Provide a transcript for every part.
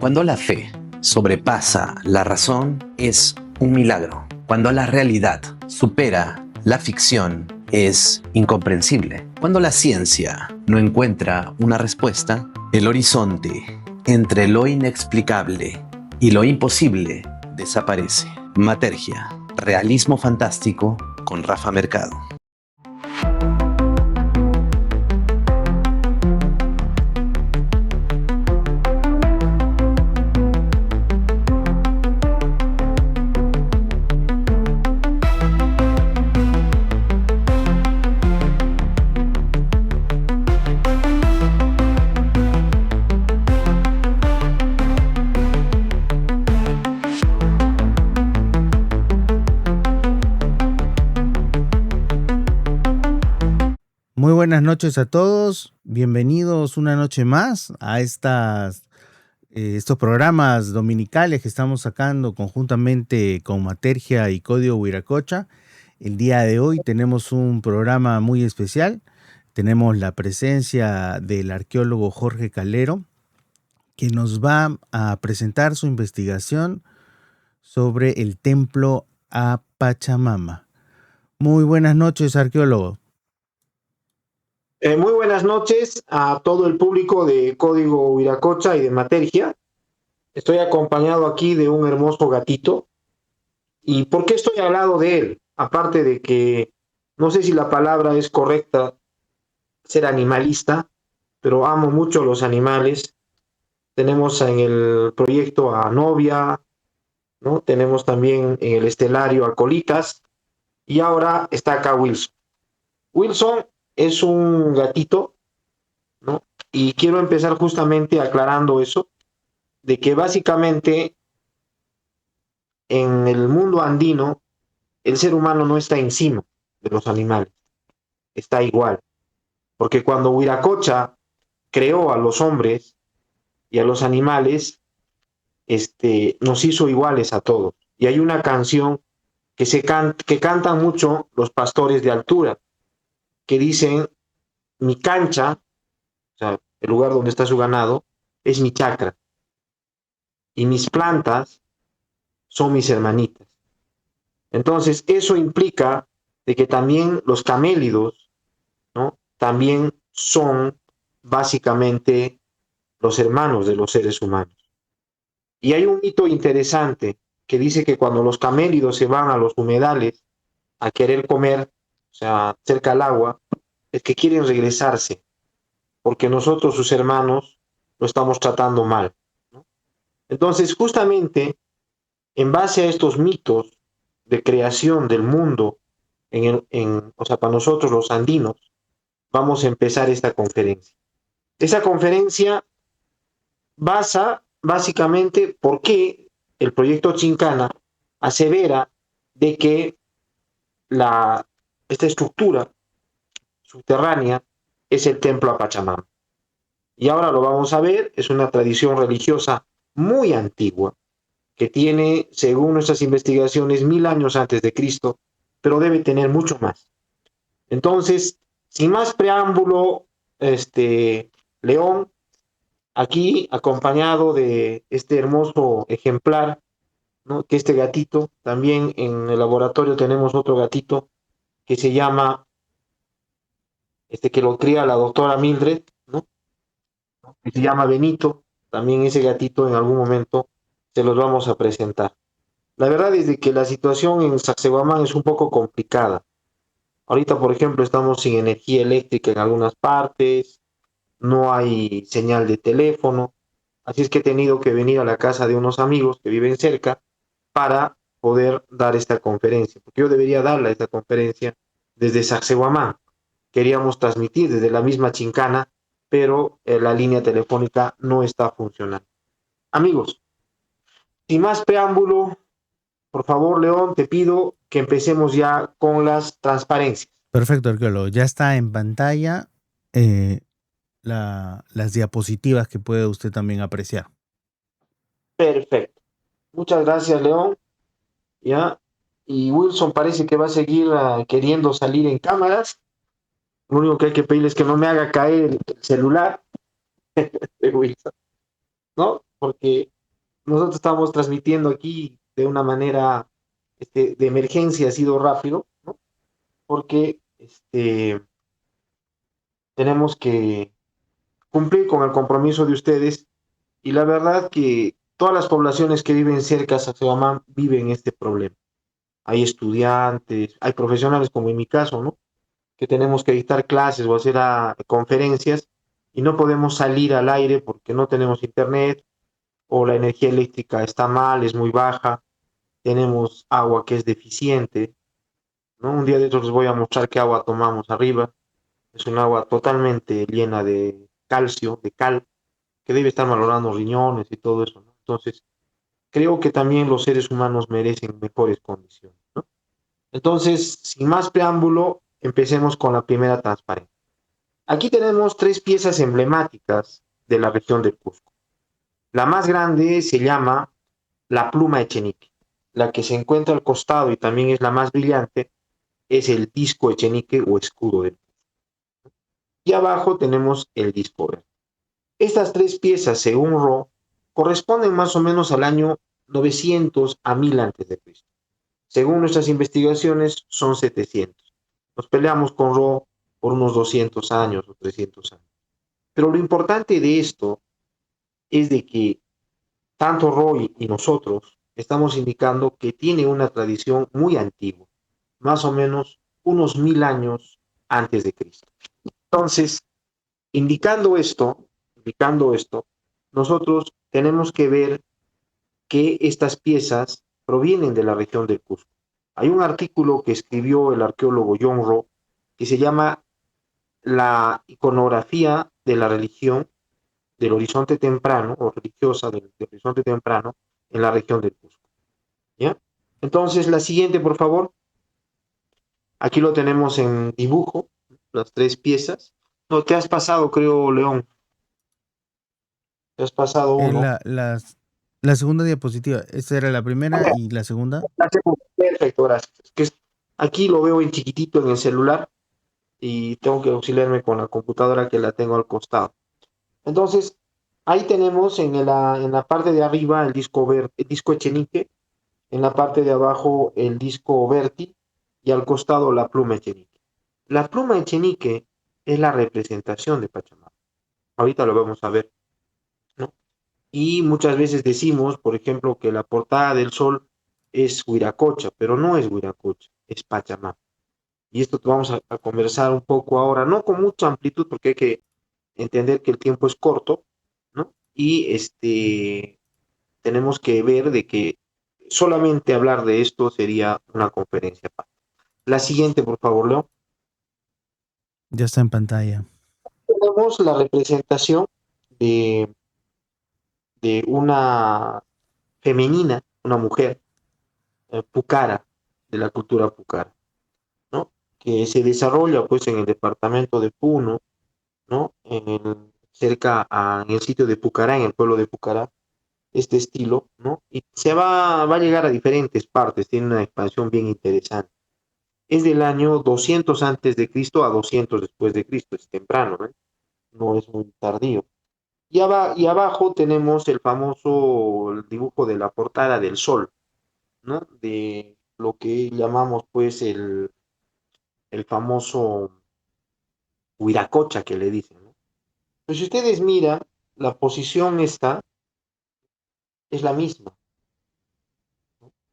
Cuando la fe sobrepasa la razón, es un milagro. Cuando la realidad supera la ficción, es incomprensible. Cuando la ciencia no encuentra una respuesta, el horizonte entre lo inexplicable y lo imposible desaparece. Matergia, realismo fantástico con Rafa Mercado. Muy buenas noches a todos, bienvenidos una noche más a estos programas dominicales que estamos sacando conjuntamente con Matergia y Código Wiracocha. El día de hoy tenemos un programa muy especial, tenemos la presencia del arqueólogo Jorge Calero, que nos va a presentar su investigación sobre el templo a Pachamama. Muy buenas noches, arqueólogo. Muy buenas noches a todo el público de Código Wiracocha y de Matergia. Estoy acompañado aquí de un hermoso gatito. ¿Y por qué estoy al lado de él? Aparte de que no sé si la palabra es correcta, ser animalista, pero amo mucho los animales. Tenemos en el proyecto a Novia, ¿no? Tenemos también en el estelario a Colitas, y ahora está acá Wilson. Wilson es un gatito, ¿no? Y quiero empezar justamente aclarando eso, de que básicamente en el mundo andino el ser humano no está encima de los animales, está igual. Porque cuando Wiracocha creó a los hombres y a los animales, nos hizo iguales a todos. Y hay una canción que cantan mucho los pastores de altura, que dicen: mi cancha, o sea, el lugar donde está su ganado, es mi chacra, y mis plantas son mis hermanitas. Entonces, eso implica de que también los camélidos, ¿no?, también son básicamente los hermanos de los seres humanos. Y hay un mito interesante que dice que cuando los camélidos se van a los humedales a querer comer, o sea, cerca al agua, es que quieren regresarse, porque nosotros, sus hermanos, lo estamos tratando mal, ¿no? Entonces, justamente, en base a estos mitos de creación del mundo, o sea, para nosotros los andinos, vamos a empezar esta conferencia. Esa conferencia basa básicamente por qué el proyecto Chincana asevera de que esta estructura subterránea es el templo a Pachamama. Y ahora lo vamos a ver, es una tradición religiosa muy antigua, que tiene, según nuestras investigaciones, 1000 años antes de Cristo, pero debe tener mucho más. Entonces, sin más preámbulo, León, aquí acompañado de este hermoso ejemplar, ¿no?, que este gatito, también en el laboratorio tenemos otro gatito que se llama, que lo cría la doctora Mildred, ¿no?, que se llama Benito. También ese gatito en algún momento se los vamos a presentar. La verdad es de que la situación en Sacsayhuamán es un poco complicada. Ahorita, por ejemplo, estamos sin energía eléctrica en algunas partes, no hay señal de teléfono, así es que he tenido que venir a la casa de unos amigos que viven cerca para poder dar esta conferencia, porque yo debería darla esta conferencia desde Sacsayhuamán. Queríamos transmitir desde la misma Chincana, pero la línea telefónica no está funcionando. Amigos, sin más preámbulo, por favor, León, te pido que empecemos ya con las transparencias. Perfecto, arqueólogo. Ya está en pantalla las diapositivas que puede usted también apreciar. Perfecto. Muchas gracias, León. Ya. Y Wilson parece que va a seguir queriendo salir en cámaras. Lo único que hay que pedirle es que no me haga caer el celular de Wilson, ¿no? Porque nosotros estamos transmitiendo aquí de una manera de emergencia, ha sido rápido, ¿no? Porque tenemos que cumplir con el compromiso de ustedes y la verdad que todas las poblaciones que viven cerca de Sacsayhuamán viven este problema. Hay estudiantes, hay profesionales como en mi caso, ¿no? Que tenemos que dictar clases o hacer conferencias y no podemos salir al aire porque no tenemos internet o la energía eléctrica está mal, es muy baja, tenemos agua que es deficiente, ¿no? Un día de estos les voy a mostrar qué agua tomamos arriba. Es un agua totalmente llena de calcio, de cal, que debe estar valorando riñones y todo eso, ¿no? Entonces, creo que también los seres humanos merecen mejores condiciones, ¿no? Entonces, sin más preámbulo, empecemos con la primera transparencia. Aquí tenemos tres piezas emblemáticas de la región de Cusco. La más grande se llama la pluma Echenique. La que se encuentra al costado y también es la más brillante es el disco Echenique o escudo de Cusco. Y abajo tenemos el disco verde. Estas tres piezas, según Ro, corresponden más o menos al año 900 a 1000 antes de Cristo. Según nuestras investigaciones, son 700. Nos peleamos con Ro por unos 200 años o 300 años. Pero lo importante de esto es de que tanto Roy y nosotros estamos indicando que tiene una tradición muy antigua, más o menos unos 1000 años antes de Cristo. Entonces, indicando esto, nosotros tenemos que ver que estas piezas provienen de la región del Cusco. Hay un artículo que escribió el arqueólogo John Rowe que se llama La iconografía de la religión del horizonte temprano o religiosa del horizonte temprano en la región del Cusco. ¿Ya? Entonces, la siguiente, por favor. Aquí lo tenemos en dibujo, las tres piezas. No, te has pasado, creo, León. Te has pasado En uno. la segunda diapositiva, esta era la primera y la segunda. Perfecto, gracias. Aquí lo veo en chiquitito en el celular y tengo que auxiliarme con la computadora que la tengo al costado. Entonces, ahí tenemos en la parte de arriba el disco Echenique, en la parte de abajo el disco Verti y al costado la pluma Echenique. La pluma Echenique es la representación de Pachamama. Ahorita lo vamos a ver, ¿no? Y muchas veces decimos, por ejemplo, que la portada del sol es Huiracocha, pero no es Huiracocha, es Pachamama. Y esto vamos a conversar un poco ahora, no con mucha amplitud, porque hay que entender que el tiempo es corto, ¿no? Y tenemos que ver de que solamente hablar de esto sería una conferencia. La siguiente, por favor, Leo. Ya está en pantalla. Tenemos la representación de, de una femenina, una mujer, pucara, de la cultura pucara, ¿no? Que se desarrolla pues en el departamento de Puno, ¿no? En el sitio de Pucará, en el pueblo de Pucará, este estilo, ¿no? Y va a llegar a diferentes partes, tiene una expansión bien interesante. Es del año 200 antes de Cristo a 200 después de Cristo, es temprano, ¿eh? No es muy tardío. Y abajo tenemos el dibujo de la portada del sol, ¿no? De lo que llamamos pues el famoso Huiracocha que le dicen, ¿no? Pues si ustedes miran, la posición esta es la misma.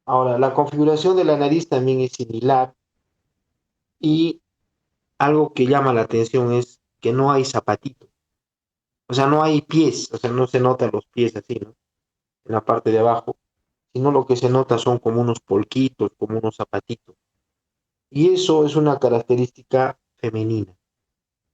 Ahora, la configuración de la nariz también es similar y algo que llama la atención es que no hay zapatito. O sea, no hay pies, o sea, no se notan los pies así, ¿no? En la parte de abajo, sino lo que se nota son como unos polquitos, como unos zapatitos. Y eso es una característica femenina,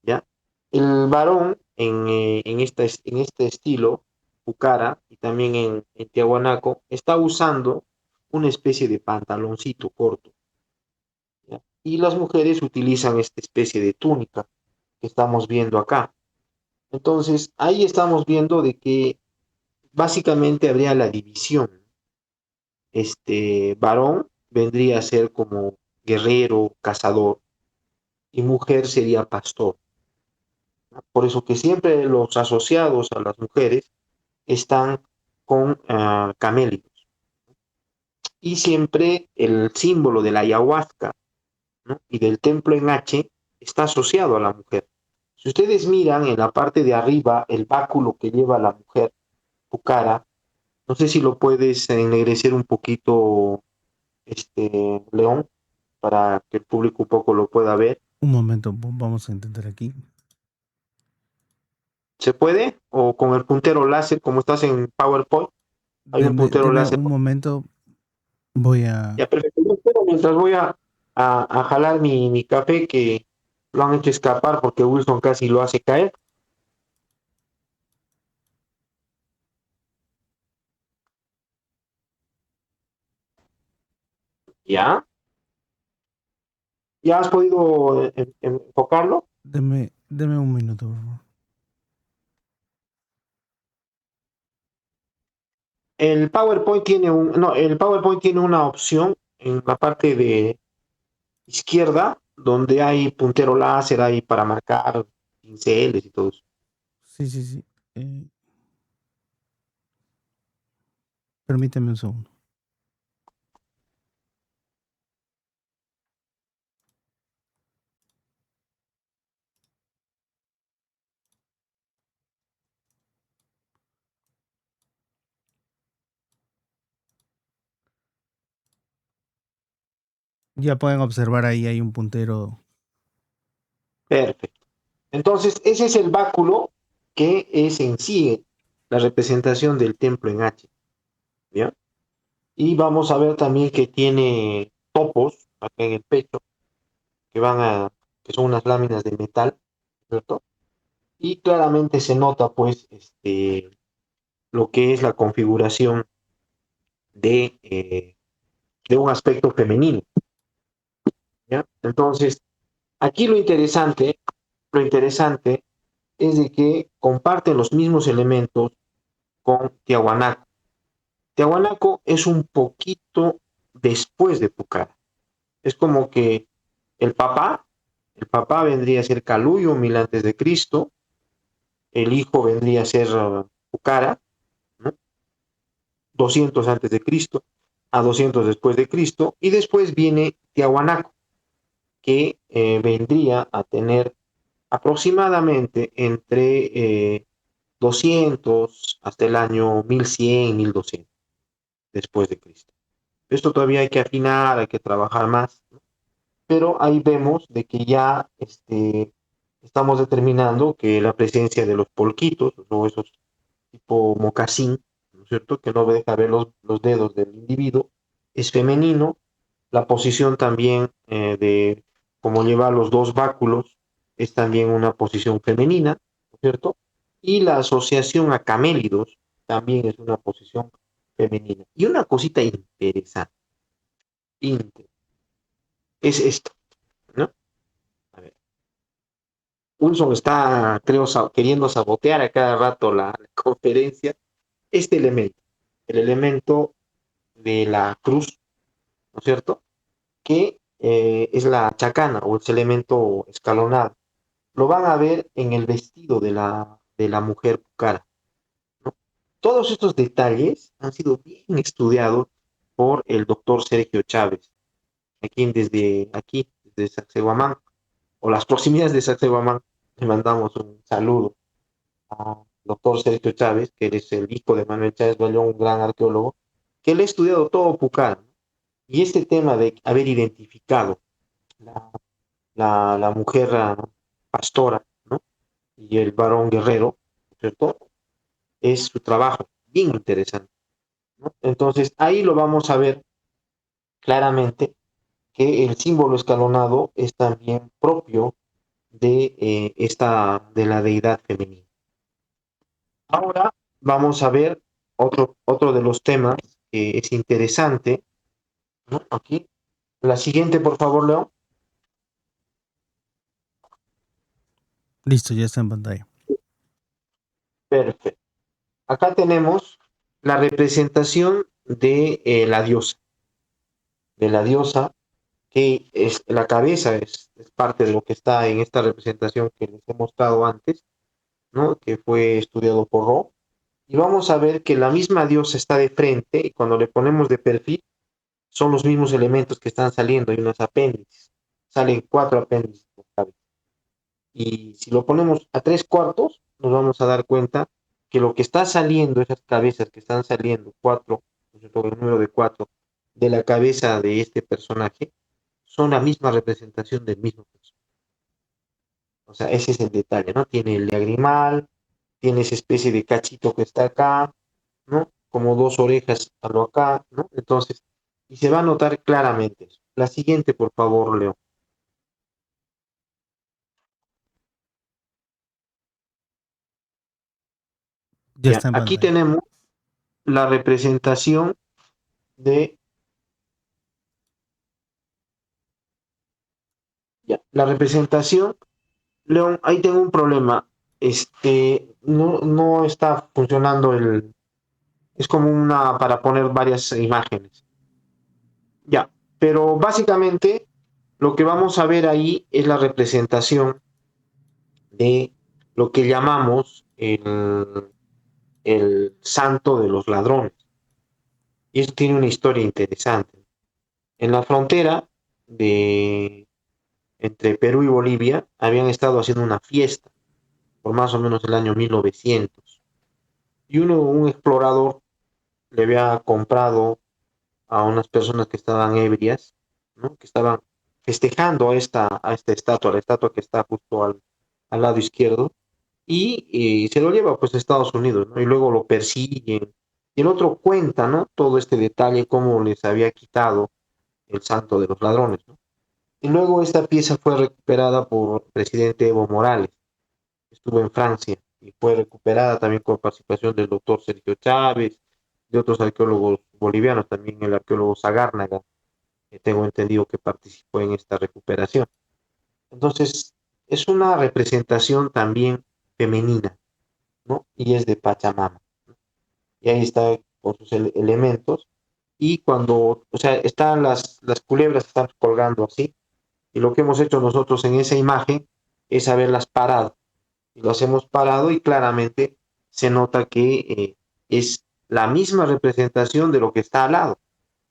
¿ya? El varón en este estilo, Pucara, y también en Tiahuanaco, está usando una especie de pantaloncito corto, ¿ya? Y las mujeres utilizan esta especie de túnica que estamos viendo acá. Entonces, ahí estamos viendo de que básicamente habría la división. Varón vendría a ser como guerrero, cazador, y mujer sería pastor. Por eso que siempre los asociados a las mujeres están con camélidos. Y siempre el símbolo de la ayahuasca, ¿no?, y del templo en H está asociado a la mujer. Si ustedes miran en la parte de arriba el báculo que lleva la mujer, Pucara, no sé si lo puedes ennegrecer un poquito, León, para que el público un poco lo pueda ver. Un momento, vamos a intentar aquí. ¿Se puede? O con el puntero láser, como estás en PowerPoint, hay un puntero Deme láser. un momento, voy a... Ya, perfecto. Yo espero mientras voy a jalar mi café, que lo han hecho escapar porque Wilson casi lo hace caer. ¿Ya? ¿Ya has podido enfocarlo? Deme un minuto, por favor. El PowerPoint tiene una opción en la parte de izquierda donde hay puntero láser ahí para marcar pinceles y todo eso. Sí, sí, sí. Permíteme un segundo. Ya pueden observar ahí hay un puntero. Perfecto. Entonces, ese es el báculo que es en sí la representación del templo en H. ¿Ya? Y vamos a ver también que tiene topos acá en el pecho, que son unas láminas de metal, ¿cierto? Y claramente se nota, pues, lo que es la configuración de un aspecto femenino, ¿ya? Entonces, aquí lo interesante es de que comparten los mismos elementos con Tiahuanaco. Tiahuanaco es un poquito después de Pucara. Es como que el papá, el papá vendría a ser Caluyo, 1000 a.C., el hijo vendría a ser Pucara, ¿no?, 200 a.C. a 200 después de Cristo, y después viene Tiahuanaco, que vendría a tener aproximadamente entre 200 hasta el año 1100, 1200 después de Cristo. Esto todavía hay que afinar, hay que trabajar más, ¿no? Pero ahí vemos de que ya estamos determinando que la presencia de los polquitos, o esos tipo mocasín, ¿no es cierto?, que no deja ver los dedos del individuo, es femenino. La posición también de cómo lleva los dos báculos es también una posición femenina, ¿no es cierto? Y la asociación a camélidos también es una posición femenina. Y una cosita interesante, es esto, ¿no? A ver, Wilson está, creo, queriendo sabotear a cada rato la conferencia. Este elemento, el elemento de la cruz, ¿no es cierto?, que es la chacana o ese elemento escalonado. Lo van a ver en el vestido de la mujer pucara, ¿no? Todos estos detalles han sido bien estudiados por el doctor Sergio Chávez, desde Sacsayhuamán, o las proximidades de Sacsayhuamán. Le mandamos un saludo al doctor Sergio Chávez, que es el hijo de Manuel Chávez Bayón, un gran arqueólogo, que le ha estudiado todo Pucara, ¿no? Y este tema de haber identificado la, la mujer pastora, ¿no?, y el varón guerrero, ¿cierto?, es su trabajo bien interesante, ¿no? Entonces, ahí lo vamos a ver claramente que el símbolo escalonado es también propio de la deidad femenina. Ahora vamos a ver otro de los temas que es interesante, ¿no? Aquí, la siguiente, por favor, Leo. Listo, ya está en pantalla. Perfecto. Acá tenemos la representación de la diosa, que es la cabeza, es parte de lo que está en esta representación que les he mostrado antes, ¿no?, que fue estudiado por Ro. Y vamos a ver que la misma diosa está de frente y cuando le ponemos de perfil son los mismos elementos que están saliendo. Hay unos apéndices. Salen 4 apéndices por cabeza. Y si lo ponemos a 3/4, nos vamos a dar cuenta que lo que está saliendo, esas cabezas que están saliendo, 4, el número de 4, de la cabeza de este personaje, son la misma representación del mismo personaje. O sea, ese es el detalle, ¿no? Tiene el lagrimal, tiene esa especie de cachito que está acá, ¿no? Como 2 orejas a lo acá, ¿no? Entonces, y se va a notar claramente eso. La siguiente, por favor, Leo. Ya Ya, está en aquí pantalla. tenemos la representación de, ya, la representación, León, ahí tengo un problema. No está funcionando es como una para poner varias imágenes. Ya, pero básicamente lo que vamos a ver ahí es la representación de lo que llamamos el santo de los ladrones. Y eso tiene una historia interesante. En la frontera de entre Perú y Bolivia habían estado haciendo una fiesta por más o menos el año 1900. Y un explorador le había comprado a unas personas que estaban ebrias, ¿no? Que estaban festejando a esta estatua, la estatua que está justo al lado izquierdo, y se lo lleva pues a Estados Unidos, ¿no? Y luego lo persiguen. Y el otro cuenta, ¿no? Todo este detalle, cómo les había quitado el santo de los ladrones, ¿no? Y luego esta pieza fue recuperada por el presidente Evo Morales, estuvo en Francia, y fue recuperada también con participación del doctor Sergio Chávez, de otros arqueólogos bolivianos, también el arqueólogo Zagárnaga, que tengo entendido que participó en esta recuperación. Entonces, es una representación también femenina, ¿no? Y es de Pachamama. Y ahí está con sus elementos. Y cuando, o sea, están las culebras están colgando así. Y lo que hemos hecho nosotros en esa imagen es haberlas parado. Y lo hacemos parado y claramente se nota que es la misma representación de lo que está al lado.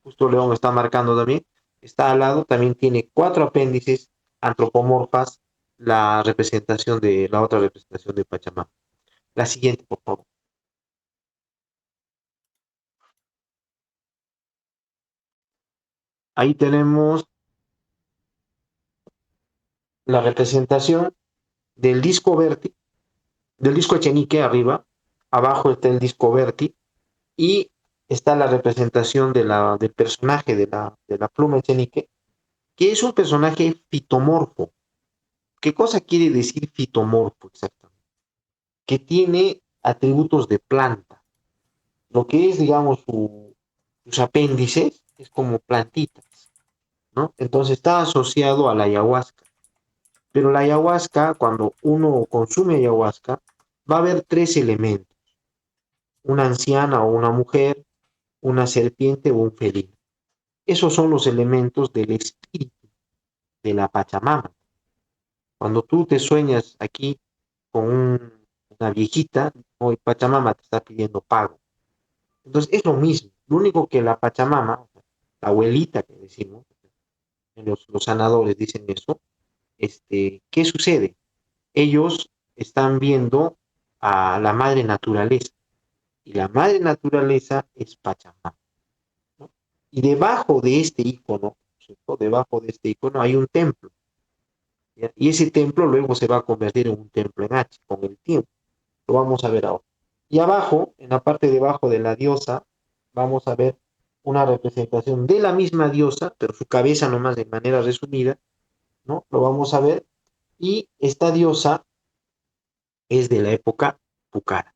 Justo León está marcando también. Está al lado, también tiene 4 apéndices antropomorfas la representación de la otra representación de Pachamama. La siguiente, por favor. Ahí tenemos la representación del disco Verti, del disco Echenique arriba, abajo está el disco Verti y está la representación del personaje de la pluma Echenique, que es un personaje fitomorfo. ¿Qué cosa quiere decir fitomorfo exactamente? Que tiene atributos de planta. Lo que es, digamos, sus apéndices es como plantitas, ¿no? Entonces está asociado a la ayahuasca. Pero la ayahuasca, cuando uno consume ayahuasca, va a haber 3 elementos: una anciana o una mujer, una serpiente o un felino. Esos son los elementos del espíritu de la Pachamama. Cuando tú te sueñas aquí con una viejita, hoy Pachamama te está pidiendo pago. Entonces es lo mismo. Lo único que la Pachamama, la abuelita que decimos, los sanadores dicen eso, ¿qué sucede? Ellos están viendo a la madre naturaleza y la madre naturaleza es Pachamama, ¿no? Y debajo de este icono, ¿cierto? Debajo de este icono hay un templo, ¿ya? Y ese templo luego se va a convertir en un templo en H con el tiempo. Lo vamos a ver ahora. Y abajo, en la parte de abajo de la diosa, vamos a ver una representación de la misma diosa, pero su cabeza nomás de manera resumida, ¿no? Lo vamos a ver. Y esta diosa es de la época Pucara.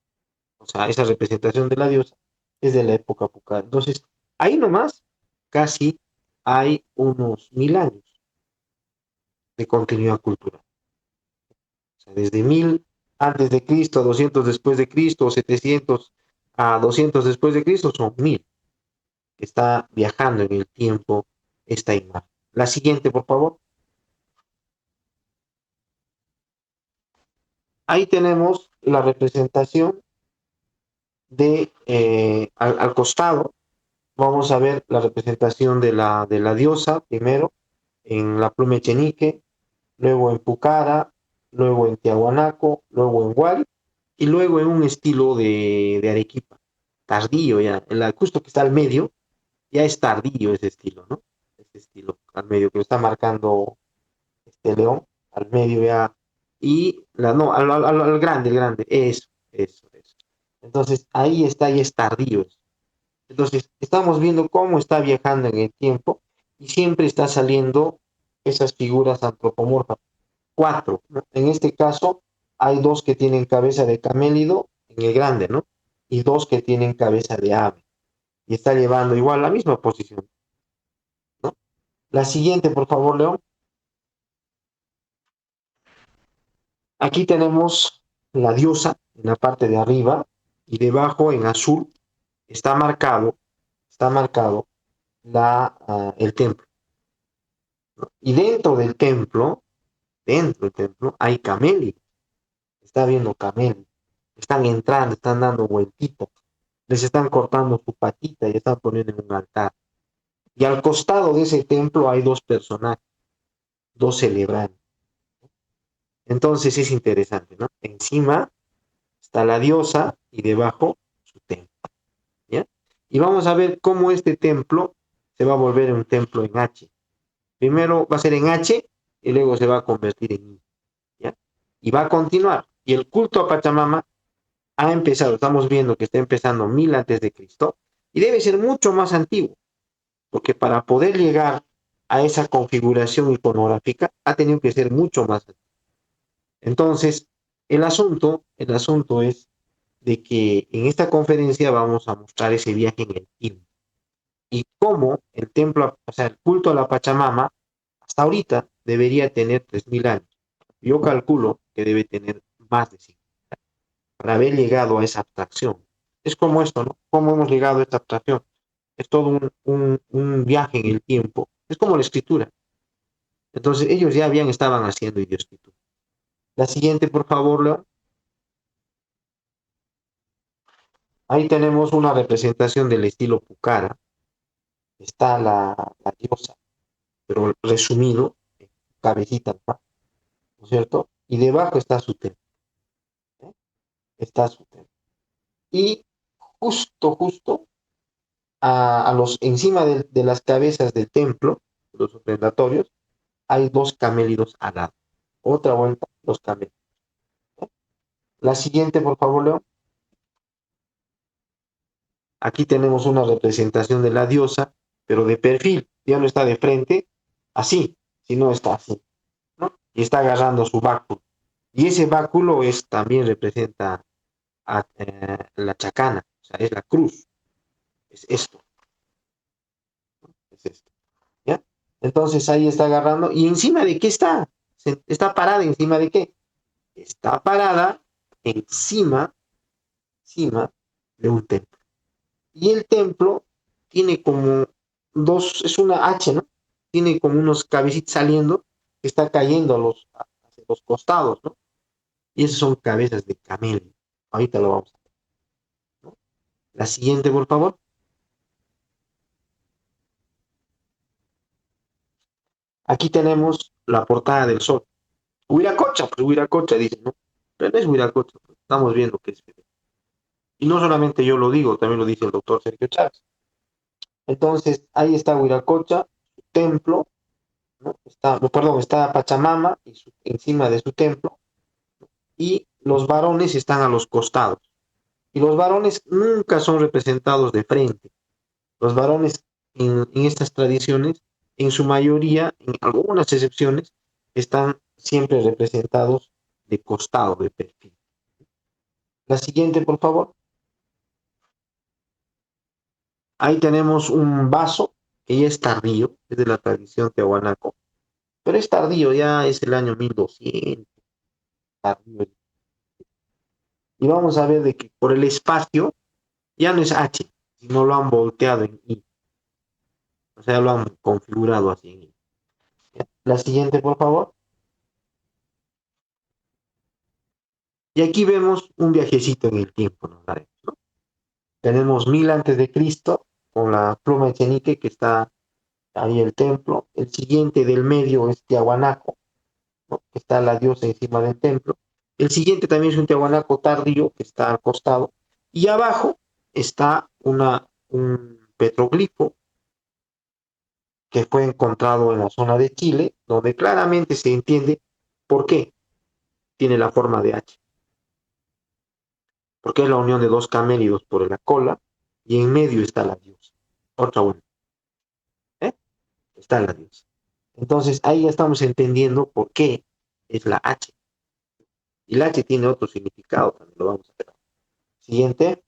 O sea, esa representación de la diosa es de la época Pucara. Entonces, ahí nomás casi hay unos 1000 años de continuidad cultural. O sea, desde 1000 antes de Cristo a 200 después de Cristo, o 700 a 200 después de Cristo, son 1000. Está viajando en el tiempo esta imagen. La siguiente, por favor. Ahí tenemos la representación al costado, vamos a ver la representación de la diosa primero en la pluma Echenique, luego en Pucara, luego en Tiahuanaco, luego en Huari y luego en un estilo de Arequipa, tardío ya, justo que está al medio, ya es tardío ese estilo, ¿no? Ese estilo al medio que lo está marcando este león, al medio ya, y no, al grande, el grande, eso. Entonces ahí está, y es tardío. Entonces, estamos viendo cómo está viajando en el tiempo y siempre está saliendo esas figuras antropomorfas. Cuatro, ¿no? En este caso, hay dos que tienen cabeza de camélido en el grande, ¿no? Y dos que tienen cabeza de ave. Y está llevando igual la misma posición, ¿no? La siguiente, por favor, León. Aquí tenemos la diosa en la parte de arriba y debajo en azul está marcado el templo. Y dentro del templo, hay camélidos. Está viendo camélidos. Están entrando, están dando vueltitas. Les están cortando su patita y están poniendo en un altar. Y al costado de ese templo hay dos personajes, dos celebrantes. Entonces es interesante, ¿no? Encima está la diosa y debajo su templo. ¿Ya? Y vamos a ver cómo este templo se va a volver un templo en H. Primero va a ser en H y luego se va a convertir en I. ¿Ya? Y va a continuar. Y el culto a Pachamama ha empezado, estamos viendo que está empezando 1000 antes de Cristo, y debe ser mucho más antiguo, porque para poder llegar a esa configuración iconográfica ha tenido que ser mucho más antiguo. Entonces, el asunto es de que en esta conferencia vamos a mostrar ese viaje en el tiempo y cómo el templo, o sea, el culto a la Pachamama, hasta ahorita debería tener 3000 años. Yo calculo que debe tener más de 5 para haber llegado a esa abstracción. Es como esto, ¿no? ¿Cómo hemos llegado a esta abstracción? Es todo un viaje en el tiempo. Es como la escritura. Entonces, ellos ya estaban haciendo escritura. La siguiente, por favor, Leo. Ahí tenemos una representación del estilo Pucara. Está la diosa, pero resumido, cabecita, ¿no es cierto? Y debajo está su templo. ¿Eh? Está su templo. Y justo encima de las cabezas del templo, los ofrendatorios, hay dos camélidos al lado. Otra vuelta, dos camélidos. La siguiente, por favor, Leo. Aquí tenemos una representación de la diosa, pero de perfil. Ya no está de frente, así, sino está así, ¿no? Y está agarrando su báculo. Y ese báculo también representa a la chacana, o sea, es la cruz. Es esto, es esto. ¿Ya? Entonces ahí está agarrando. ¿Y encima de qué está? ¿Está parada encima de qué? Está parada encima de un templo. Y el templo tiene como es una H, ¿no? Tiene como unos cabecitos saliendo que está cayendo hacia los costados, ¿no? Y esas son cabezas de camello. Ahorita lo vamos a ver, ¿no? La siguiente, por favor. Aquí tenemos la portada del sol. Huiracocha, pues Huiracocha dice, ¿no? Pero no es Huiracocha, pues, estamos viendo que es. Y no solamente yo lo digo, también lo dice el doctor Sergio Chávez. Entonces, ahí está Huiracocha, su templo, ¿no? Está Pachamama encima de su templo, y los varones están a los costados. Y los varones nunca son representados de frente. Los varones en estas tradiciones, en su mayoría, en algunas excepciones, están siempre representados de costado, de perfil. La siguiente, por favor. Ahí tenemos un vaso que ya es tardío, es de la tradición tehuanaco, pero es tardío, ya es el año 1200, tardío. Y vamos a ver de que por el espacio ya no es H, sino lo han volteado en I. O sea, lo han configurado así en I. ¿Ya? La siguiente, por favor. Y aquí vemos un viajecito en el tiempo, ¿no? Tenemos 1000 antes de Cristo, con la pluma de Echenique, que está ahí el templo. El siguiente del medio es Tiahuanaco, ¿no? Que está la diosa encima del templo. El siguiente también es un Tiahuanaco tardío, que está al costado. Y abajo está un petroglifo que fue encontrado en la zona de Chile, donde claramente se entiende por qué tiene la forma de H. Porque es la unión de dos camélidos por la cola y en medio está la diosa. Otra una, ¿eh? Está la diosa. Entonces ahí ya estamos entendiendo por qué es la H. Y la H tiene otro significado, también lo vamos a ver. Siguiente.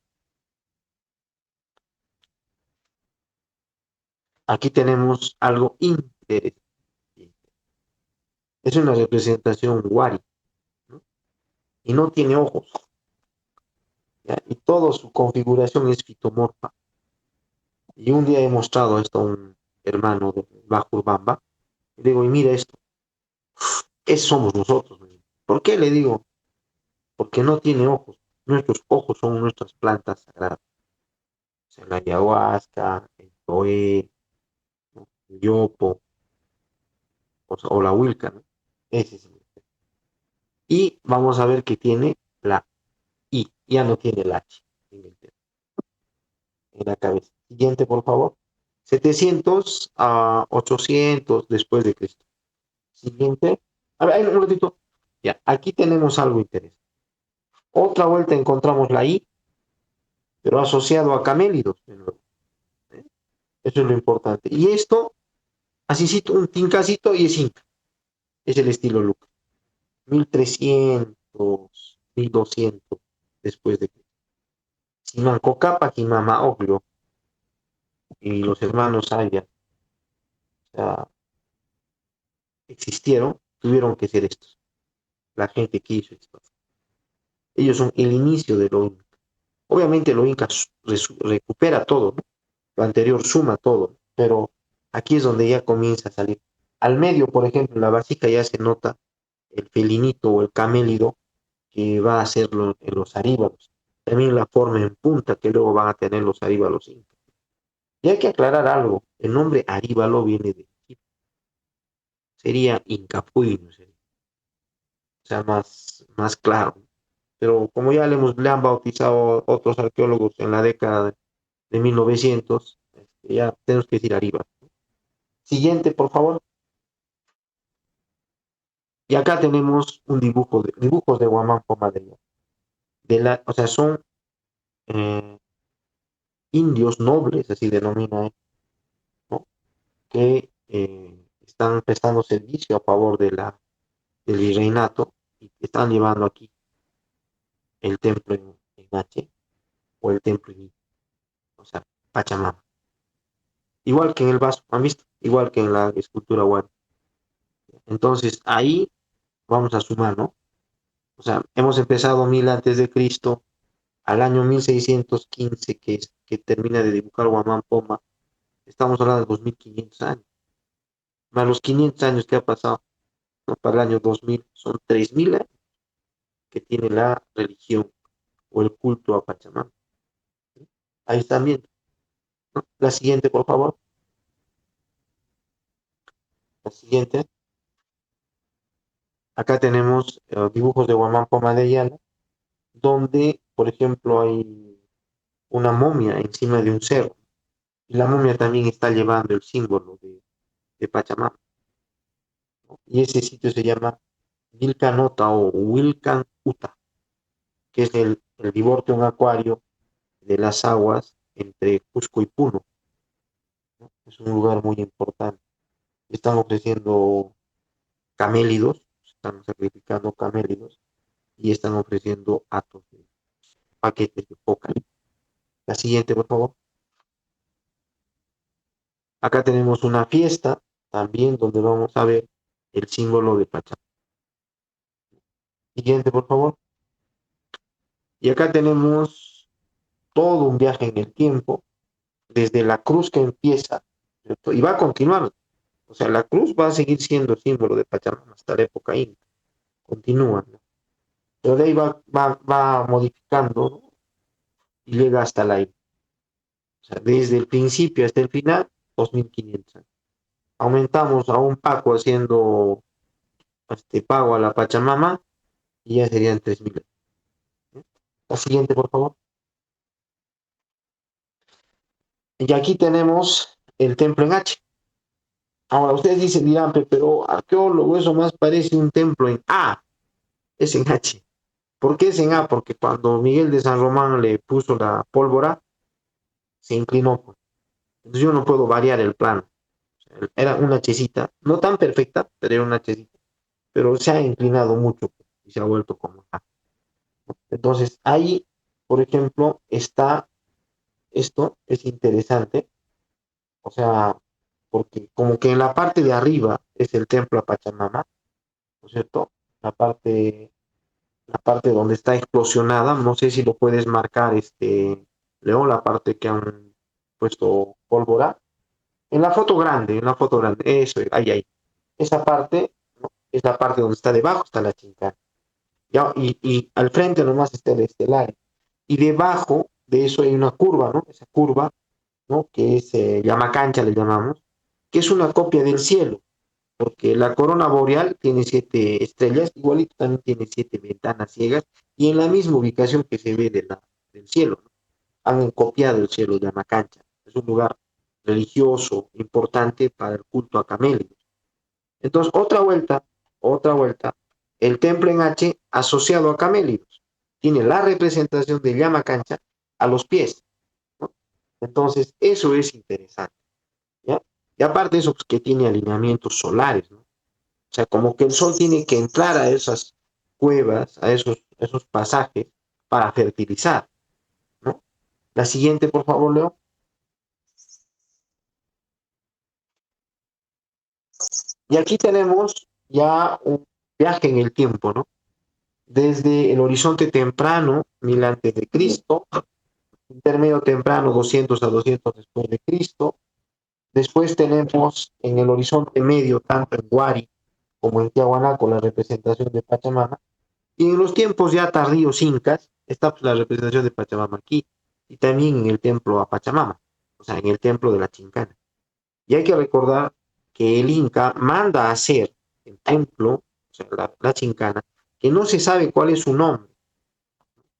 Aquí tenemos algo interesante. Es una representación Wari, ¿no? Y no tiene ojos, ¿ya? Y toda su configuración es fitomorfa. Y un día he mostrado esto a un hermano de Bajurbamba. Y le digo, y mira esto, eso somos nosotros. ¿Por qué le digo? Porque no tiene ojos. Nuestros ojos son nuestras plantas sagradas. O sea, la ayahuasca, el toé, ¿no? El yopo, o la huilca, ¿no? Ese es el. Y vamos a ver que tiene la I, ya no tiene el H en la cabeza. Siguiente, por favor. 700 a 800 después de Cristo. Siguiente. A ver, un ratito. Ya, aquí tenemos algo interesante. Otra vuelta encontramos la I, pero asociado a camélidos. ¿Eh? Eso es lo importante. Y esto, así un tincacito y es Inca. Es el estilo Luca. 1300, 1200 después de Cristo. Simancocapa, Quimama, Oglio y los hermanos Aya, o sea, existieron, tuvieron que ser estos. La gente que hizo esto. Ellos son el inicio de lo Inca. Obviamente lo Inca recupera todo, ¿no? Lo anterior suma todo, pero aquí es donde ya comienza a salir. Al medio, por ejemplo, en la básica ya se nota el felinito o el camélido que va a ser en los aríbalos. También la forma en punta que luego van a tener los aríbalos incas. Y hay que aclarar algo, el nombre aríbalo viene de Egipto, sería Incapuy, o sea, más claro. Pero como ya le han bautizado otros arqueólogos en la década de 1900, ya tenemos que decir Aríbalo. Siguiente, por favor. Y acá tenemos un dibujos de Guamán Pomadeño. O sea, son eh, indios nobles, así denomina, ¿no? Que están prestando servicio a favor del virreinato y que están llevando aquí el templo en H o el templo en I, o sea, Pachamama. Igual que en el vaso, ¿han visto? Igual que en la escultura Wari. Entonces ahí vamos a sumar, ¿no? O sea, hemos empezado 1000 antes de Cristo, al año 1615 que termina de dibujar Guamán Poma, estamos hablando de 2500 años, más los 500 años que ha pasado, ¿no? Para el año 2000 son 3000 años que tiene la religión o el culto a Pachamama. Ahí están viendo, ¿no? La siguiente, por favor. La siguiente. Acá tenemos dibujos de Guamán Poma de Ayala, donde, por ejemplo, hay una momia encima de un cerro. Y la momia también está llevando el símbolo de Pachamama, ¿no? Y ese sitio se llama Vilcanota o Wilcan Uta, que es el divorcio, un acuario de las aguas entre Cusco y Puno, ¿no? Es un lugar muy importante. Están ofreciendo camélidos, están sacrificando camélidos y están ofreciendo atos de paquetes de coca. La siguiente, por favor. Acá tenemos una fiesta también donde vamos a ver el símbolo de Pachamama. Siguiente, por favor. Y acá tenemos todo un viaje en el tiempo, desde la cruz que empieza, ¿cierto? Y va a continuar. O sea, la cruz va a seguir siendo símbolo de Pachamama hasta la época inca. Continúa, ¿no? Pero de ahí va modificando, ¿no? Y llega hasta la I. O sea, desde el principio hasta el final, 2.500 años. Aumentamos a un Paco haciendo pago a la Pachamama y ya serían 3.000 años. La siguiente, por favor. Y aquí tenemos el templo en H. Ahora, ustedes dirán, pero arqueólogo, eso más parece un templo en A, es en H. ¿Por qué es en A? Porque cuando Miguel de San Román le puso la pólvora, se inclinó. Entonces yo no puedo variar el plano. Era una hachecita, no tan perfecta, pero era una hachecita. Pero se ha inclinado mucho y se ha vuelto como A. Entonces ahí, por ejemplo, está esto, es interesante, o sea, porque como que en la parte de arriba es el templo a Pachamama, ¿no es cierto? La parte, la parte donde está explosionada, no sé si lo puedes marcar, León, la parte que han puesto pólvora. En la foto grande, eso, ahí. Esa parte, ¿no? Es la parte donde está debajo, está la chincana. ¿Ya? Y al frente nomás está el estelar. Y debajo de eso hay una curva, ¿no? Esa curva, ¿no? Que es llamacancha, le llamamos, que es una copia del cielo, porque la corona boreal tiene 7 estrellas, igualito también tiene 7 ventanas ciegas, y en la misma ubicación que se ve del cielo, ¿no? Han copiado el cielo de Llamacancha. Es un lugar religioso importante para el culto a camélidos. Entonces, otra vuelta, el templo en H asociado a camélidos. Tiene la representación de llama cancha a los pies, ¿no? Entonces, eso es interesante, ¿ya? Y aparte de eso, pues, que tiene alineamientos solares, ¿no? O sea, como que el sol tiene que entrar a esas cuevas, a esos pasajes, para fertilizar, ¿no? La siguiente, por favor, Leo. Y aquí tenemos ya un viaje en el tiempo, ¿no? Desde el horizonte temprano, 1000 antes de Cristo, intermedio temprano, 200 a 200 después de Cristo. Después tenemos en el horizonte medio, tanto en Huari como en Tiahuanaco, la representación de Pachamama. Y en los tiempos ya tardíos incas, está pues, la representación de Pachamama aquí, y también en el templo a Pachamama, o sea, en el templo de la Chincana. Y hay que recordar que el Inca manda a hacer el templo, o sea, la Chincana, que no se sabe cuál es su nombre,